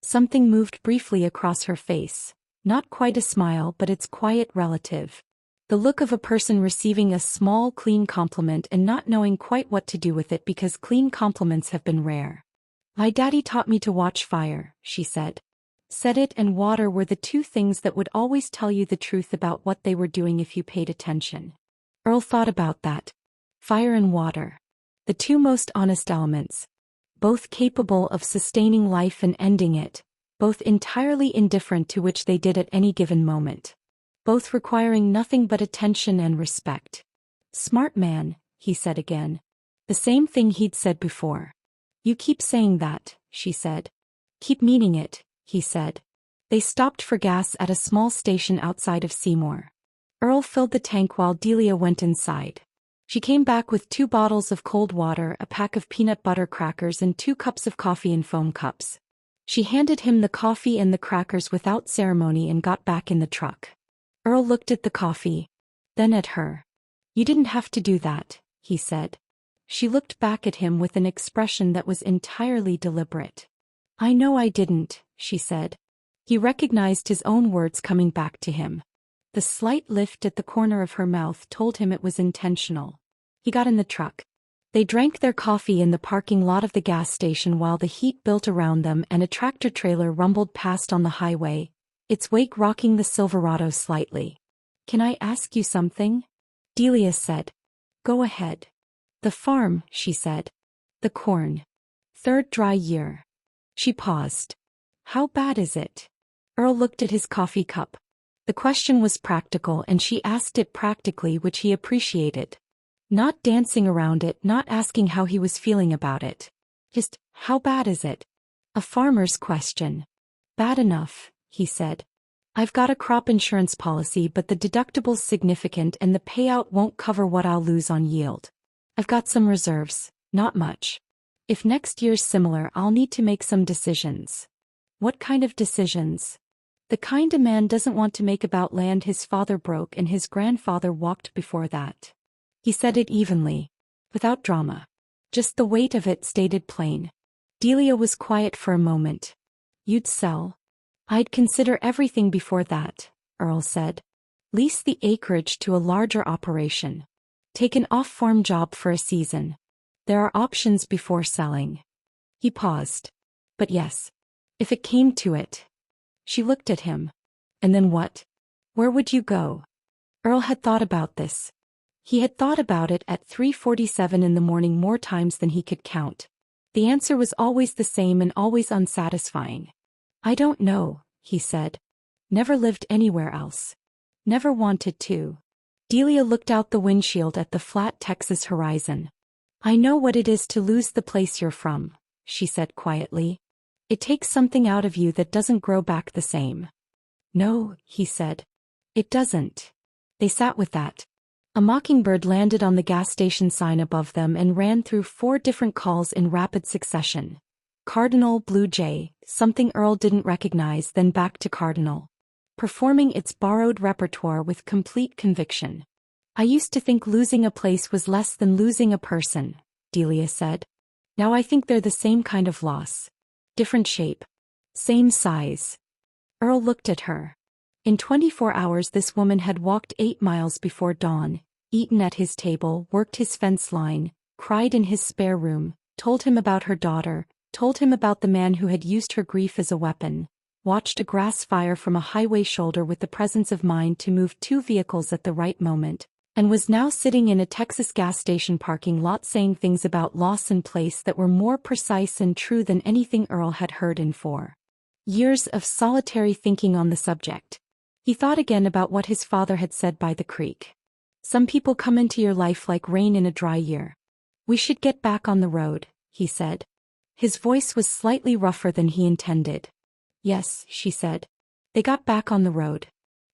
Something moved briefly across her face. Not quite a smile, but its quiet relative. The look of a person receiving a small, clean compliment and not knowing quite what to do with it because clean compliments have been rare. "My daddy taught me to watch fire," she said. Said it and water were the two things that would always tell you the truth about what they were doing if you paid attention. Earl thought about that. Fire and water. The two most honest elements. Both capable of sustaining life and ending it. Both entirely indifferent to which they did at any given moment. Both requiring nothing but attention and respect. "Smart man," he said again. The same thing he'd said before. "You keep saying that," she said. "Keep meaning it," he said. They stopped for gas at a small station outside of Seymour. Earl filled the tank while Delia went inside. She came back with 2 bottles of cold water, a pack of peanut butter crackers and 2 cups of coffee in foam cups. She handed him the coffee and the crackers without ceremony and got back in the truck. Earl looked at the coffee, then at her. "You didn't have to do that," he said. She looked back at him with an expression that was entirely deliberate. "I know I didn't," she said. He recognized his own words coming back to him. The slight lift at the corner of her mouth told him it was intentional. He got in the truck. They drank their coffee in the parking lot of the gas station while the heat built around them and a tractor-trailer rumbled past on the highway, its wake rocking the Silverado slightly. "Can I ask you something?" Delia said. "Go ahead." "The farm," she said. "The corn. 3rd dry year." She paused. "How bad is it?" Earl looked at his coffee cup. The question was practical and she asked it practically, which he appreciated. Not dancing around it, not asking how he was feeling about it. Just, how bad is it? A farmer's question. "Bad enough," he said. "I've got a crop insurance policy but the deductible's significant and the payout won't cover what I'll lose on yield. I've got some reserves, not much. If next year's similar I'll need to make some decisions." "What kind of decisions?" "The kind a man doesn't want to make about land his father broke and his grandfather walked before that." He said it evenly, without drama. Just the weight of it stated plain. Delia was quiet for a moment. "You'd sell?" "I'd consider everything before that," Earl said. "Lease the acreage to a larger operation. Take an off-farm job for a season. There are options before selling." He paused. "But yes. If it came to it." She looked at him. "And then what? Where would you go?" Earl had thought about this. He had thought about it at 3:47 in the morning more times than he could count. The answer was always the same and always unsatisfying. "I don't know," he said. "Never lived anywhere else. Never wanted to." Delia looked out the windshield at the flat Texas horizon. "I know what it is to lose the place you're from," she said quietly. "It takes something out of you that doesn't grow back the same." "No," he said. "It doesn't." They sat with that. A mockingbird landed on the gas station sign above them and ran through 4 different calls in rapid succession. Cardinal, blue jay, something Earl didn't recognize, then back to cardinal. Performing its borrowed repertoire with complete conviction. "I used to think losing a place was less than losing a person," Delia said. "Now I think they're the same kind of loss. Different shape. Same size." Earl looked at her. In 24 hours this woman had walked 8 miles before dawn, eaten at his table, worked his fence line, cried in his spare room, told him about her daughter, told him about the man who had used her grief as a weapon, watched a grass fire from a highway shoulder with the presence of mind to move two vehicles at the right moment, and was now sitting in a Texas gas station parking lot saying things about Lawson Place that were more precise and true than anything Earl had heard in 4 years of solitary thinking on the subject. He thought again about what his father had said by the creek. Some people come into your life like rain in a dry year. We should get back on the road, he said. His voice was slightly rougher than he intended. Yes, she said. They got back on the road.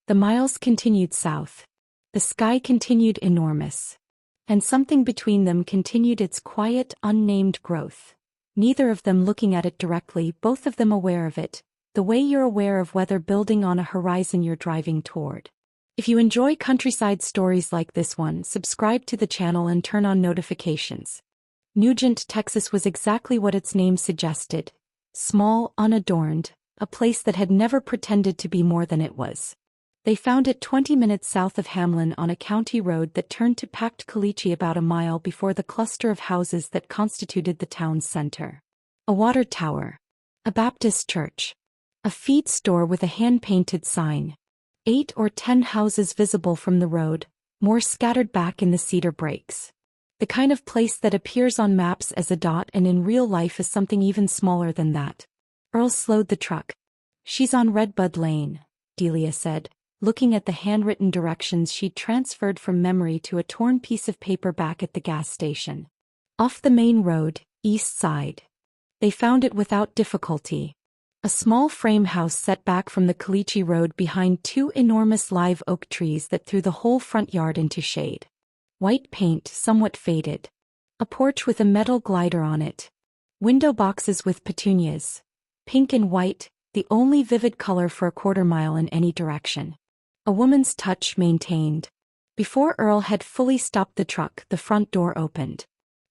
The miles continued south. The sky continued enormous. And something between them continued its quiet, unnamed growth. Neither of them looking at it directly, both of them aware of it, the way you're aware of weather building on a horizon you're driving toward. If you enjoy countryside stories like this one, subscribe to the channel and turn on notifications. Nugent, Texas was exactly what its name suggested. Small, unadorned, a place that had never pretended to be more than it was. They found it 20 minutes south of Hamlin on a county road that turned to packed caliche about a mile before the cluster of houses that constituted the town's center. A water tower. A Baptist church. A feed store with a hand-painted sign. 8 or 10 houses visible from the road, more scattered back in the cedar breaks. The kind of place that appears on maps as a dot and in real life is something even smaller than that. Earl slowed the truck. She's on Redbud Lane, Delia said, looking at the handwritten directions she'd transferred from memory to a torn piece of paper back at the gas station. Off the main road, east side. They found it without difficulty. A small frame house set back from the caliche road behind 2 enormous live oak trees that threw the whole front yard into shade. White paint, somewhat faded. A porch with a metal glider on it. Window boxes with petunias. Pink and white, the only vivid color for a quarter-mile in any direction. A woman's touch maintained. Before Earl had fully stopped the truck, the front door opened.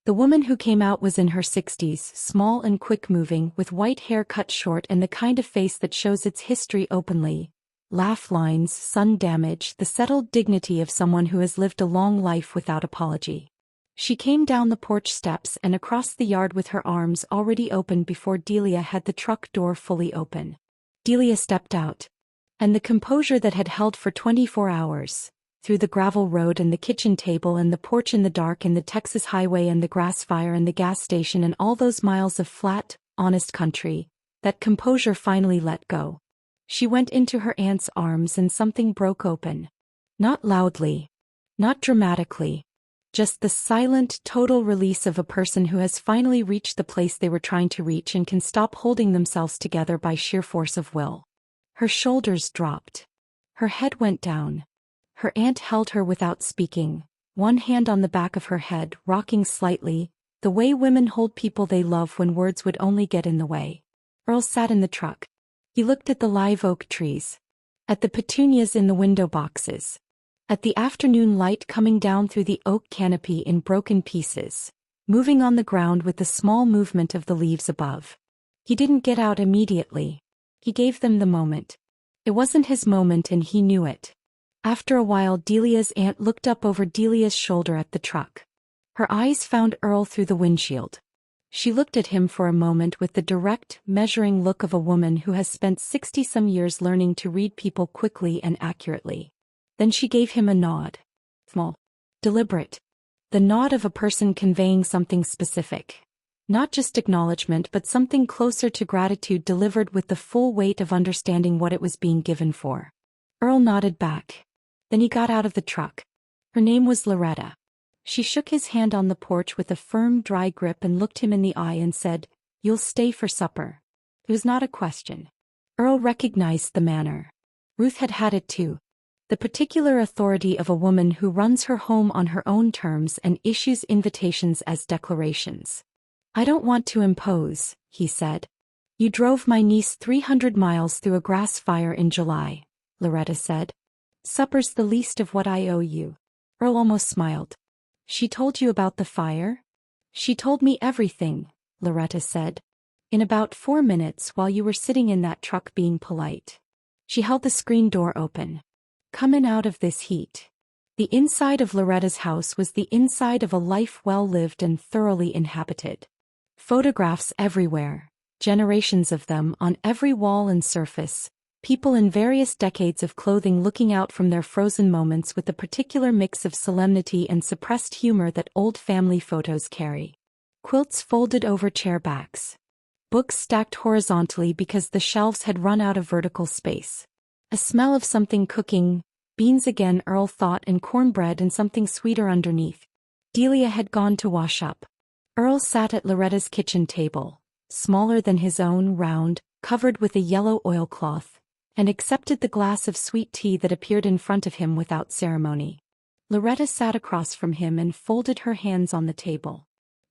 The woman who came out was in her 60s, small and quick-moving, with white hair cut short and the kind of face that shows its history openly. Laugh lines, sun damage, the settled dignity of someone who has lived a long life without apology. She came down the porch steps and across the yard with her arms already open before Delia had the truck door fully open. Delia stepped out. And the composure that had held for 24 hours, through the gravel road and the kitchen table and the porch in the dark and the Texas highway and the grass fire and the gas station and all those miles of flat, honest country, that composure finally let go. She went into her aunt's arms and something broke open. Not loudly. Not dramatically. Just the silent, total release of a person who has finally reached the place they were trying to reach and can stop holding themselves together by sheer force of will. Her shoulders dropped. Her head went down. Her aunt held her without speaking, one hand on the back of her head, rocking slightly, the way women hold people they love when words would only get in the way. Earl sat in the truck. He looked at the live oak trees. At the petunias in the window boxes. At the afternoon light coming down through the oak canopy in broken pieces, moving on the ground with the small movement of the leaves above. He didn't get out immediately. He gave them the moment. It wasn't his moment and he knew it. After a while Delia's aunt looked up over Delia's shoulder at the truck. Her eyes found Earl through the windshield. She looked at him for a moment with the direct, measuring look of a woman who has spent 60-some years learning to read people quickly and accurately. Then she gave him a nod. Small. Deliberate. The nod of a person conveying something specific. Not just acknowledgement but something closer to gratitude delivered with the full weight of understanding what it was being given for. Earl nodded back. Then he got out of the truck. Her name was Loretta. She shook his hand on the porch with a firm, dry grip and looked him in the eye and said, "You'll stay for supper." It was not a question. Earl recognized the manner. Ruth had had it too. The particular authority of a woman who runs her home on her own terms and issues invitations as declarations. "I don't want to impose," he said. "You drove my niece 300 miles through a grass fire in July," Loretta said. "Supper's the least of what I owe you." Earl almost smiled. "She told you about the fire?" "She told me everything," Loretta said. "In about 4 minutes while you were sitting in that truck being polite." She held the screen door open. "Come in out of this heat." The inside of Loretta's house was the inside of a life well lived and thoroughly inhabited. Photographs everywhere. generations of them on every wall and surface, people in various decades of clothing looking out from their frozen moments with the particular mix of solemnity and suppressed humor that old family photos carry. Quilts folded over chair backs. Books stacked horizontally because the shelves had run out of vertical space. A smell of something cooking, beans again Earl thought, and cornbread and something sweeter underneath. Delia had gone to wash up. Earl sat at Loretta's kitchen table, smaller than his own, round, covered with a yellow oilcloth, and accepted the glass of sweet tea that appeared in front of him without ceremony. Loretta sat across from him and folded her hands on the table.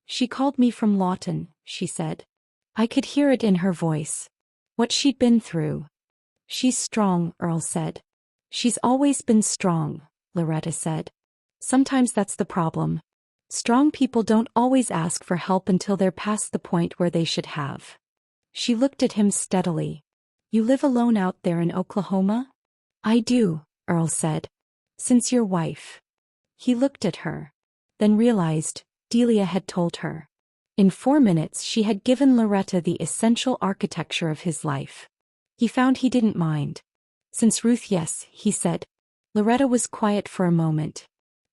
"She called me from Lawton," she said. I could hear it in her voice. What she'd been through. "She's strong," Earl said. "She's always been strong," Loretta said. "Sometimes that's the problem. Strong people don't always ask for help until they're past the point where they should have." She looked at him steadily. "You live alone out there in Oklahoma?" "I do," Earl said. "Since your wife." He looked at her. Then realized, Delia had told her. In 4 minutes she had given Loretta the essential architecture of his life. He found he didn't mind. "Since Ruth, yes," he said. Loretta was quiet for a moment.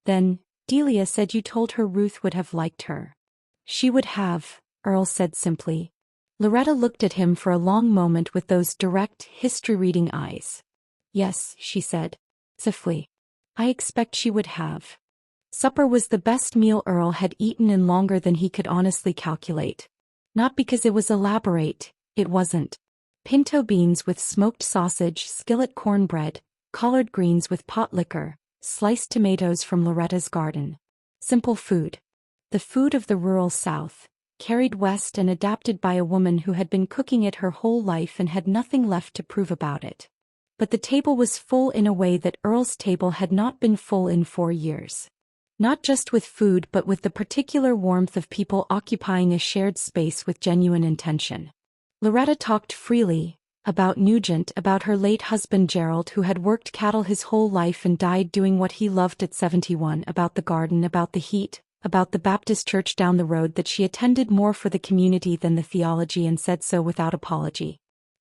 Then, "Delia said you told her Ruth would have liked her." "She would have," Earl said simply. Loretta looked at him for a long moment with those direct, history-reading eyes. "Yes," she said. Stiffly. "I expect she would have." Supper was the best meal Earl had eaten in longer than he could honestly calculate. Not because it was elaborate, it wasn't. Pinto beans with smoked sausage, skillet cornbread, collard greens with pot liquor, sliced tomatoes from Loretta's garden. Simple food. The food of the rural South, carried west and adapted by a woman who had been cooking it her whole life and had nothing left to prove about it. But the table was full in a way that Earl's table had not been full in 4 years. Not just with food but with the particular warmth of people occupying a shared space with genuine intention. Loretta talked freely, about Nugent, about her late husband Gerald who had worked cattle his whole life and died doing what he loved at 71, about the garden, about the heat, about the Baptist church down the road that she attended more for the community than the theology, and said so without apology.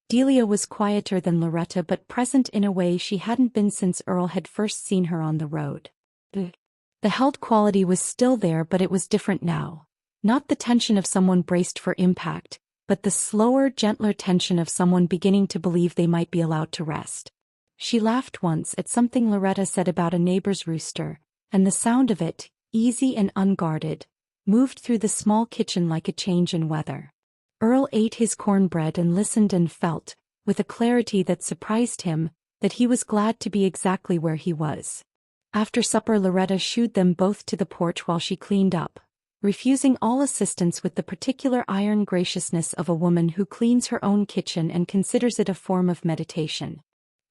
Delia was quieter than Loretta but present in a way she hadn't been since Earl had first seen her on the road. The held quality was still there, but it was different now. Not the tension of someone braced for impact, but the slower, gentler tension of someone beginning to believe they might be allowed to rest. She laughed once at something Loretta said about a neighbor's rooster, and the sound of it, easy and unguarded, moved through the small kitchen like a change in weather. Earl ate his cornbread and listened and felt, with a clarity that surprised him, that he was glad to be exactly where he was. After supper Loretta shooed them both to the porch while she cleaned up, refusing all assistance with the particular iron graciousness of a woman who cleans her own kitchen and considers it a form of meditation.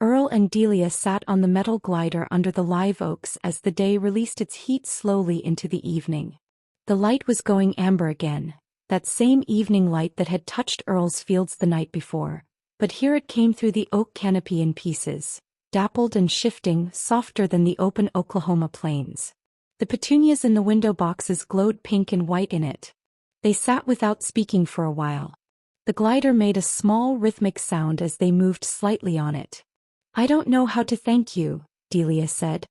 Earl and Delia sat on the metal glider under the live oaks as the day released its heat slowly into the evening. The light was going amber again, that same evening light that had touched Earl's fields the night before, but here it came through the oak canopy in pieces, dappled and shifting, softer than the open Oklahoma plains. The petunias in the window boxes glowed pink and white in it. They sat without speaking for a while. The glider made a small rhythmic sound as they moved slightly on it. "I don't know how to thank you," Delia said.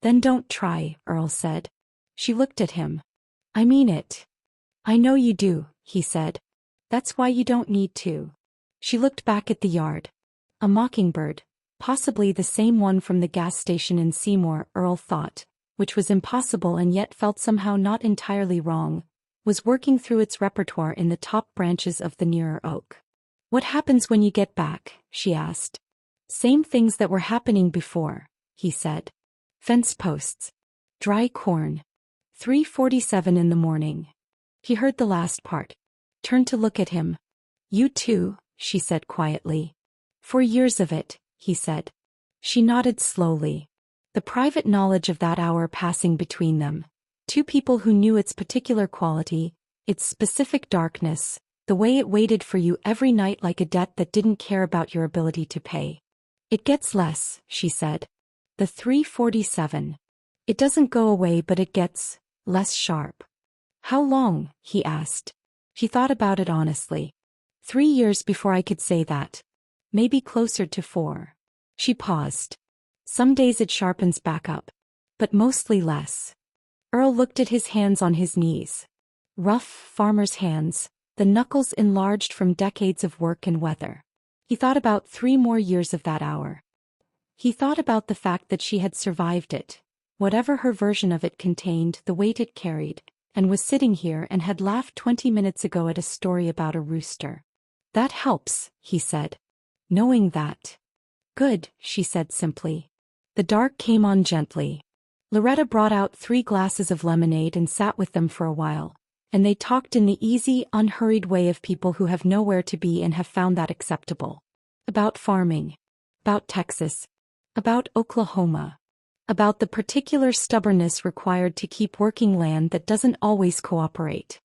"Then don't try," Earl said. She looked at him. "I mean it." "I know you do," he said. "That's why you don't need to." She looked back at the yard. A mockingbird, possibly the same one from the gas station in Seymour, Earl thought, which was impossible and yet felt somehow not entirely wrong, was working through its repertoire in the top branches of the nearer oak. "What happens when you get back?" she asked. "Same things that were happening before," he said. "Fence posts. Dry corn. 3:47 in the morning." He heard the last part. Turned to look at him. "You too," she said quietly. "For years of it," he said. She nodded slowly. The private knowledge of that hour passing between them, two people who knew its particular quality, its specific darkness, the way it waited for you every night like a debt that didn't care about your ability to pay. "It gets less," she said. "The 3:47. It doesn't go away but it gets less sharp." "How long?" he asked. She thought about it honestly. 3 years before I could say that. Maybe closer to 4. She paused. Some days it sharpens back up. But mostly less. Earl looked at his hands on his knees. Rough, farmer's hands, the knuckles enlarged from decades of work and weather. He thought about 3 more years of that hour. He thought about the fact that she had survived it, whatever her version of it contained, the weight it carried, and was sitting here and had laughed 20 minutes ago at a story about a rooster. That helps, he said. Knowing that. Good, she said simply. The dark came on gently. Loretta brought out 3 glasses of lemonade and sat with them for a while, and they talked in the easy, unhurried way of people who have nowhere to be and have found that acceptable. About farming. About Texas. About Oklahoma. About the particular stubbornness required to keep working land that doesn't always cooperate.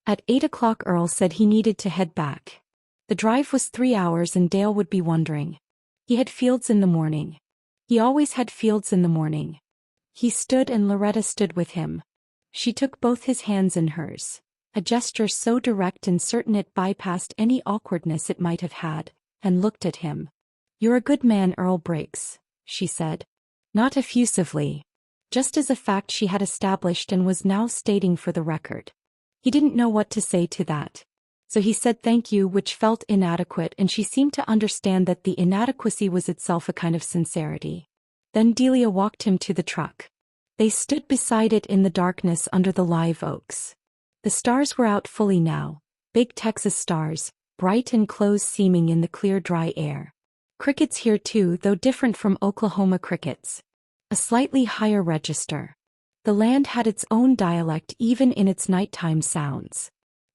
At 8 o'clock Earl said he needed to head back. The drive was 3 hours and Dale would be wondering. He had fields in the morning. He always had fields in the morning. He stood and Loretta stood with him. She took both his hands in hers, a gesture so direct and certain it bypassed any awkwardness it might have had, and looked at him. You're a good man, Earl Briggs, she said. Not effusively. Just as a fact she had established and was now stating for the record. He didn't know what to say to that. So he said thank you, which felt inadequate, and she seemed to understand that the inadequacy was itself a kind of sincerity. Then Delia walked him to the truck. They stood beside it in the darkness under the live oaks. The stars were out fully now, big Texas stars, bright and close seeming in the clear dry air. Crickets here too, though different from Oklahoma crickets. A slightly higher register. The land had its own dialect even in its nighttime sounds.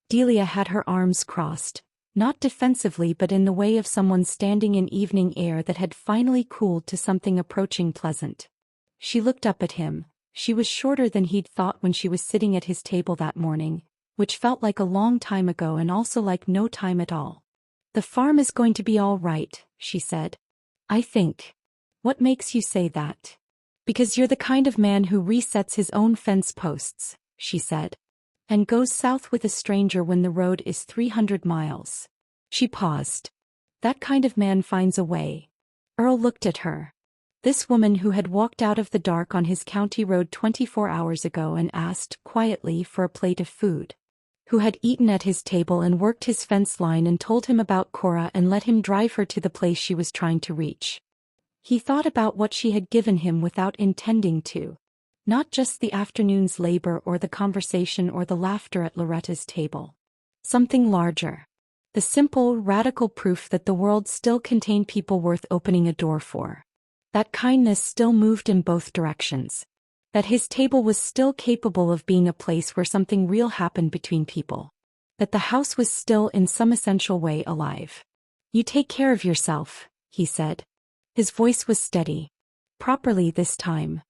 Delia had her arms crossed, not defensively but in the way of someone standing in evening air that had finally cooled to something approaching pleasant. She looked up at him. She was shorter than he'd thought when she was sitting at his table that morning, which felt like a long time ago and also like no time at all. The farm is going to be all right, she said. I think. What makes you say that? Because you're the kind of man who resets his own fence posts, she said. And goes south with a stranger when the road is 300 miles. She paused. That kind of man finds a way. Earl looked at her. This woman who had walked out of the dark on his county road 24 hours ago and asked, quietly, for a plate of food. Who had eaten at his table and worked his fence line and told him about Cora and let him drive her to the place she was trying to reach. He thought about what she had given him without intending to. Not just the afternoon's labor or the conversation or the laughter at Loretta's table. Something larger. The simple, radical proof that the world still contained people worth opening a door for. That kindness still moved in both directions. That his table was still capable of being a place where something real happened between people. That the house was still in some essential way alive. You take care of yourself, he said. His voice was steady. Properly this time.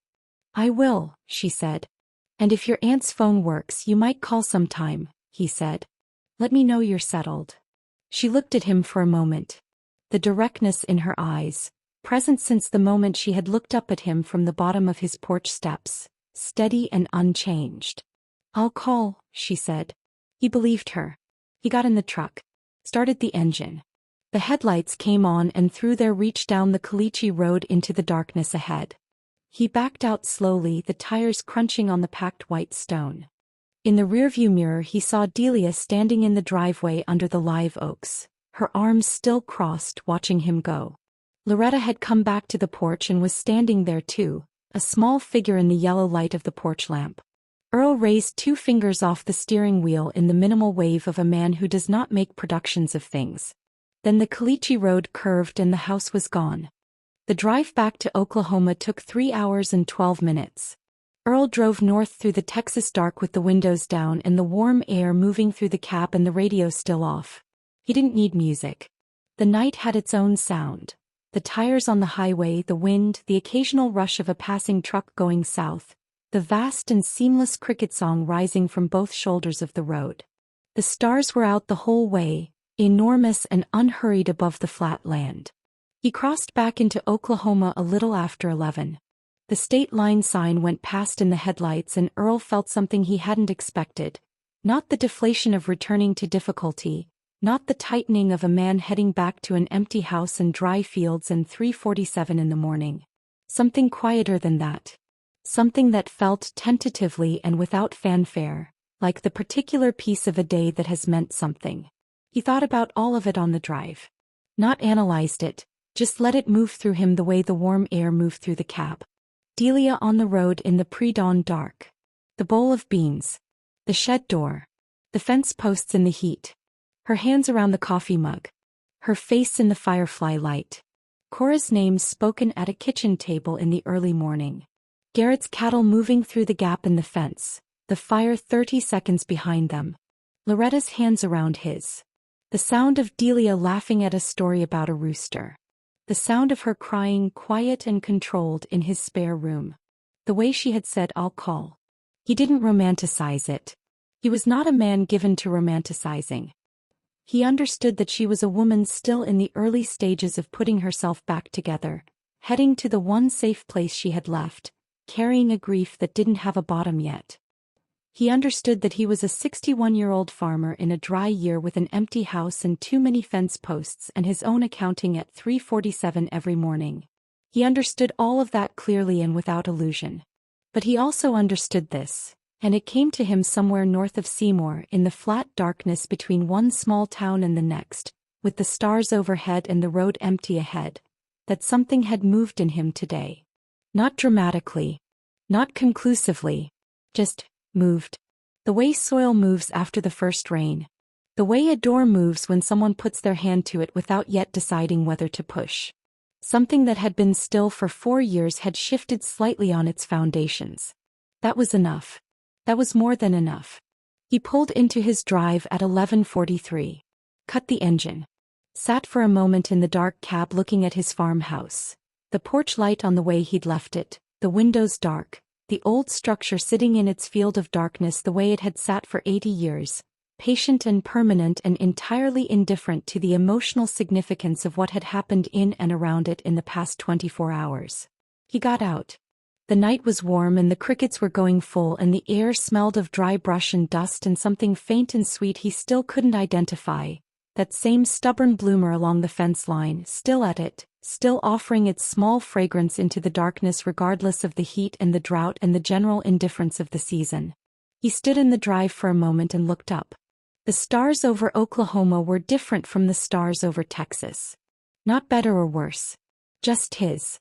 I will, she said. And if your aunt's phone works you might call sometime, he said. Let me know you're settled. She looked at him for a moment. The directness in her eyes, present since the moment she had looked up at him from the bottom of his porch steps, steady and unchanged. I'll call, she said. He believed her. He got in the truck. Started the engine. The headlights came on and threw their reach down the caliche road into the darkness ahead. He backed out slowly, the tires crunching on the packed white stone. In the rearview mirror he saw Delia standing in the driveway under the live oaks, her arms still crossed, watching him go. Loretta had come back to the porch and was standing there too, a small figure in the yellow light of the porch lamp. Earl raised 2 fingers off the steering wheel in the minimal wave of a man who does not make productions of things. Then the caliche road curved and the house was gone. The drive back to Oklahoma took 3 hours and 12 minutes. Earl drove north through the Texas dark with the windows down and the warm air moving through the cab and the radio still off. He didn't need music. The night had its own sound. The tires on the highway, the wind, the occasional rush of a passing truck going south, the vast and seamless cricket song rising from both shoulders of the road. The stars were out the whole way, enormous and unhurried above the flat land. He crossed back into Oklahoma a little after 11. The state line sign went past in the headlights and Earl felt something he hadn't expected. Not the deflation of returning to difficulty, Not the tightening of a man heading back to an empty house and dry fields and 3:47 in the morning. Something quieter than that. Something that felt tentatively and without fanfare, like the particular piece of a day that has meant something. He thought about all of it on the drive. Not analyzed it, just let it move through him the way the warm air moved through the cab. Delia on the road in the pre-dawn dark. The bowl of beans. The shed door. The fence posts in the heat. Her hands around the coffee mug. Her face in the firefly light. Cora's name spoken at a kitchen table in the early morning. Garrett's cattle moving through the gap in the fence, the fire 30 seconds behind them. Loretta's hands around his. The sound of Delia laughing at a story about a rooster. The sound of her crying quiet and controlled in his spare room. The way she had said, "I'll call." He didn't romanticize it. He was not a man given to romanticizing. He understood that she was a woman still in the early stages of putting herself back together, heading to the one safe place she had left, carrying a grief that didn't have a bottom yet. He understood that he was a 61-year-old farmer in a dry year with an empty house and too many fence posts and his own accounting at 3:47 every morning. He understood all of that clearly and without illusion. But he also understood this, and it came to him somewhere north of Seymour in the flat darkness between one small town and the next, with the stars overhead and the road empty ahead, that something had moved in him today. Not dramatically. Not conclusively. Just moved. The way soil moves after the first rain. The way a door moves when someone puts their hand to it without yet deciding whether to push. Something that had been still for 4 years had shifted slightly on its foundations. That was enough. That was more than enough. He pulled into his drive at 11:43. Cut the engine. Sat for a moment in the dark cab looking at his farmhouse. The porch light on the way he'd left it, the windows dark, the old structure sitting in its field of darkness the way it had sat for 80 years, patient and permanent and entirely indifferent to the emotional significance of what had happened in and around it in the past 24 hours. He got out. The night was warm and the crickets were going full and the air smelled of dry brush and dust and something faint and sweet he still couldn't identify, that same stubborn bloomer along the fence line, still at it, still offering its small fragrance into the darkness regardless of the heat and the drought and the general indifference of the season. He stood in the drive for a moment and looked up. The stars over Oklahoma were different from the stars over Texas. Not better or worse. Just his.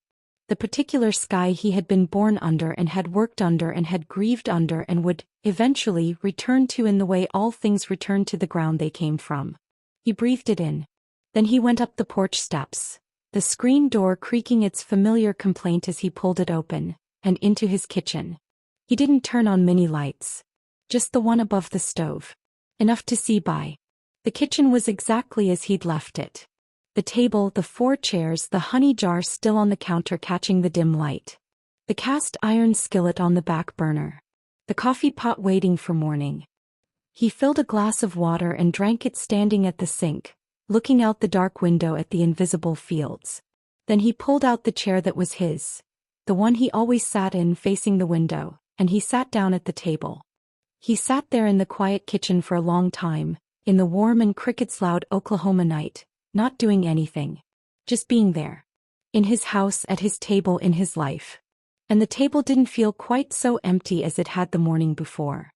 The particular sky he had been born under and had worked under and had grieved under and would, eventually, return to in the way all things return to the ground they came from. He breathed it in. Then he went up the porch steps, the screen door creaking its familiar complaint as he pulled it open, and into his kitchen. He didn't turn on many lights. Just the one above the stove. Enough to see by. The kitchen was exactly as he'd left it. The table, the 4 chairs, the honey jar still on the counter catching the dim light. The cast iron skillet on the back burner. The coffee pot waiting for morning. He filled a glass of water and drank it standing at the sink, looking out the dark window at the invisible fields. Then he pulled out the chair that was his, the one he always sat in facing the window, and he sat down at the table. He sat there in the quiet kitchen for a long time, in the warm and crickets-loud Oklahoma night, not doing anything. Just being there. In his house, at his table, in his life. And the table didn't feel quite so empty as it had the morning before.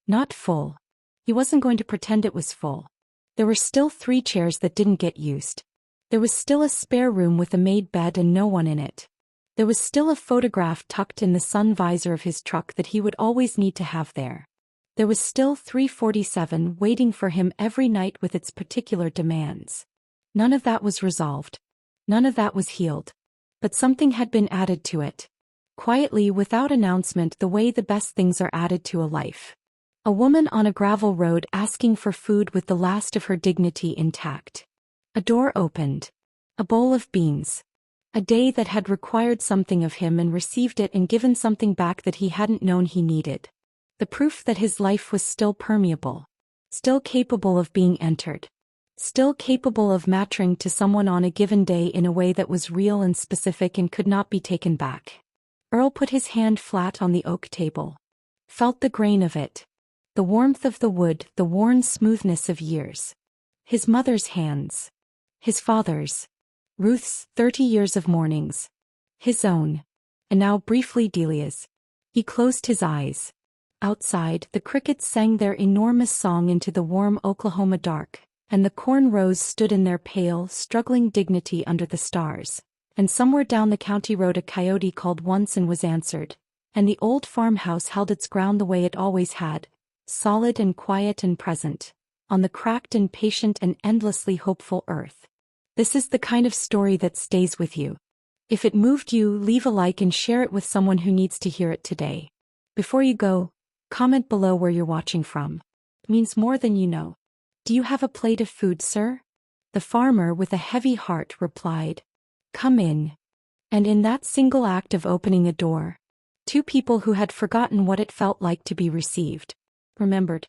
Not full. He wasn't going to pretend it was full. There were still 3 chairs that didn't get used. There was still a spare room with a made bed and no one in it. There was still a photograph tucked in the sun visor of his truck that he would always need to have there. There was still 3:47 waiting for him every night with its particular demands. None of that was resolved. None of that was healed. But something had been added to it. Quietly, without announcement, the way the best things are added to a life. A woman on a gravel road asking for food with the last of her dignity intact. A door opened. A bowl of beans. A day that had required something of him and received it and given something back that he hadn't known he needed. The proof that his life was still permeable. Still capable of being entered. Still capable of mattering to someone on a given day in a way that was real and specific and could not be taken back. Earl put his hand flat on the oak table. Felt the grain of it. The warmth of the wood, the worn smoothness of years. His mother's hands. His father's. Ruth's 30 years of mornings. His own. And now briefly Delia's. He closed his eyes. Outside, the crickets sang their enormous song into the warm Oklahoma dark, and the corn rows stood in their pale, struggling dignity under the stars. And somewhere down the county road a coyote called once and was answered, and the old farmhouse held its ground the way it always had, solid and quiet and present, on the cracked and patient and endlessly hopeful earth. This is the kind of story that stays with you. If it moved you, leave a like and share it with someone who needs to hear it today. Before you go, comment below where you're watching from. It means more than you know. Do you have a plate of food, sir? The farmer with a heavy heart replied, "Come in." And in that single act of opening a door, two people who had forgotten what it felt like to be received, remembered.